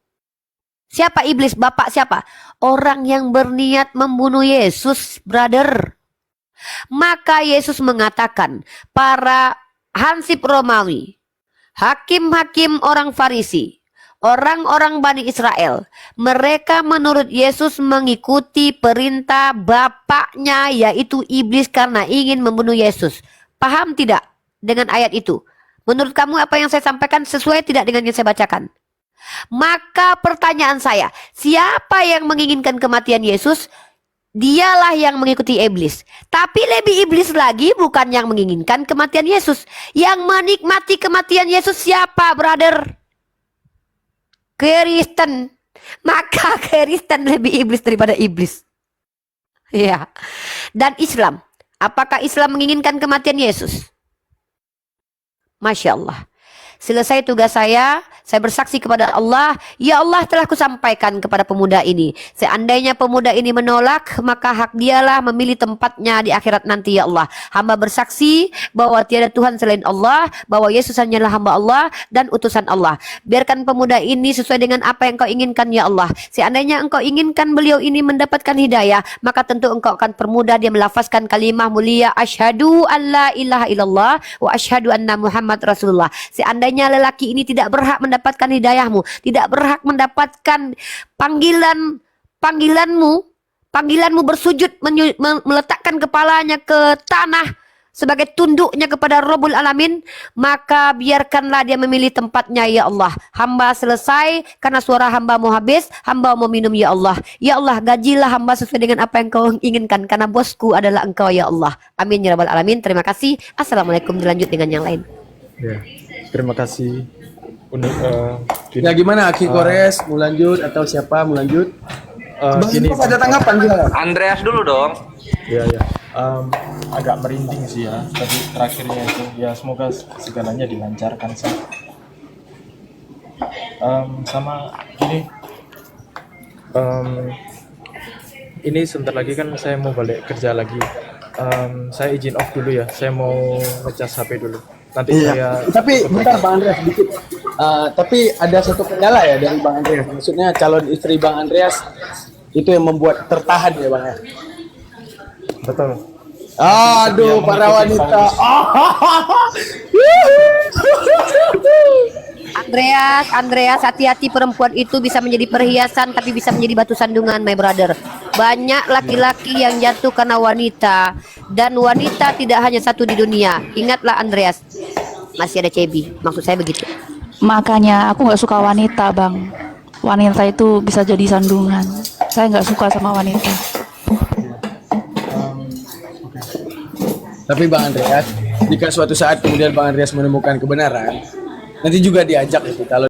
Siapa iblis? Bapak siapa? Orang yang berniat membunuh Yesus, brother. Maka Yesus mengatakan, para hansip Romawi, hakim-hakim orang Farisi, orang-orang Bani Israel, mereka menurut Yesus mengikuti perintah bapaknya, yaitu iblis, karena ingin membunuh Yesus. Paham tidak dengan ayat itu? Menurut kamu apa yang saya sampaikan sesuai tidak dengan yang saya bacakan? Maka pertanyaan saya, siapa yang menginginkan kematian Yesus? Dialah yang mengikuti iblis. Tapi lebih iblis lagi bukan yang menginginkan kematian Yesus. Yang menikmati kematian Yesus siapa, brother? Kristen. Maka Kristen lebih iblis daripada iblis. Ya. Dan Islam. Apakah Islam menginginkan kematian Yesus? Masya Allah. Selesai tugas saya bersaksi kepada Allah, ya Allah telah kusampaikan kepada pemuda ini. Seandainya pemuda ini menolak, maka hak dialah memilih tempatnya di akhirat nanti, ya Allah. Hamba bersaksi bahwa tiada Tuhan selain Allah, bahwa Yesus hanyalah hamba Allah dan utusan Allah. Biarkan pemuda ini sesuai dengan apa yang kau inginkan, ya Allah. Seandainya engkau inginkan beliau ini mendapatkan hidayah, maka tentu engkau akan permudah dia melafazkan kalimah mulia, asyhadu an la ilaha illallah wa asyhadu anna Muhammad Rasulullah. Seandainya lelaki ini tidak berhak mendapatkan hidayahmu, tidak berhak mendapatkan panggilanmu bersujud, meletakkan kepalanya ke tanah sebagai tunduknya kepada Rabbul Alamin, maka biarkanlah dia memilih tempatnya, ya Allah. Hamba selesai karena suara hamba mau habis, hamba mau minum, ya Allah. Ya Allah, gajilah hamba sesuai dengan apa yang kau inginkan, karena bosku adalah engkau, ya Allah. Amin ya Rabbal Alamin. Terima kasih. Assalamualaikum. Dilanjut dengan yang lain. Ya, terima kasih. Ya gimana Aki Kores mau lanjut atau siapa mau lanjut? Gini, ada tanggapan dia. Andreas dulu dong. ya. Agak merinding sih ya tadi terakhirnya itu. Ya semoga segalanya dilancarkan sih. Sama gini. Ini sebentar lagi kan saya mau balik kerja lagi. Saya izin off dulu ya. Saya mau ngecas HP dulu. Nanti saya. Tapi bentar Bang Andreas sedikit. Tapi ada satu kendala ya dari Bang Andreas. Maksudnya calon istri Bang Andreas itu yang membuat tertahan ya Bang ya. Betul. Aduh, para wanita. Andreas, hati-hati, perempuan itu bisa menjadi perhiasan tapi bisa menjadi batu sandungan, my brother. Banyak laki-laki yang jatuh karena wanita, dan wanita tidak hanya satu di dunia. Ingatlah Andreas, masih ada Cebi, maksud saya begitu. Makanya aku nggak suka wanita, Bang. Wanita itu bisa jadi sandungan. Saya nggak suka sama wanita. Tapi Bang Andreas, jika suatu saat kemudian Bang Andreas menemukan kebenaran, nanti juga diajak itu kalau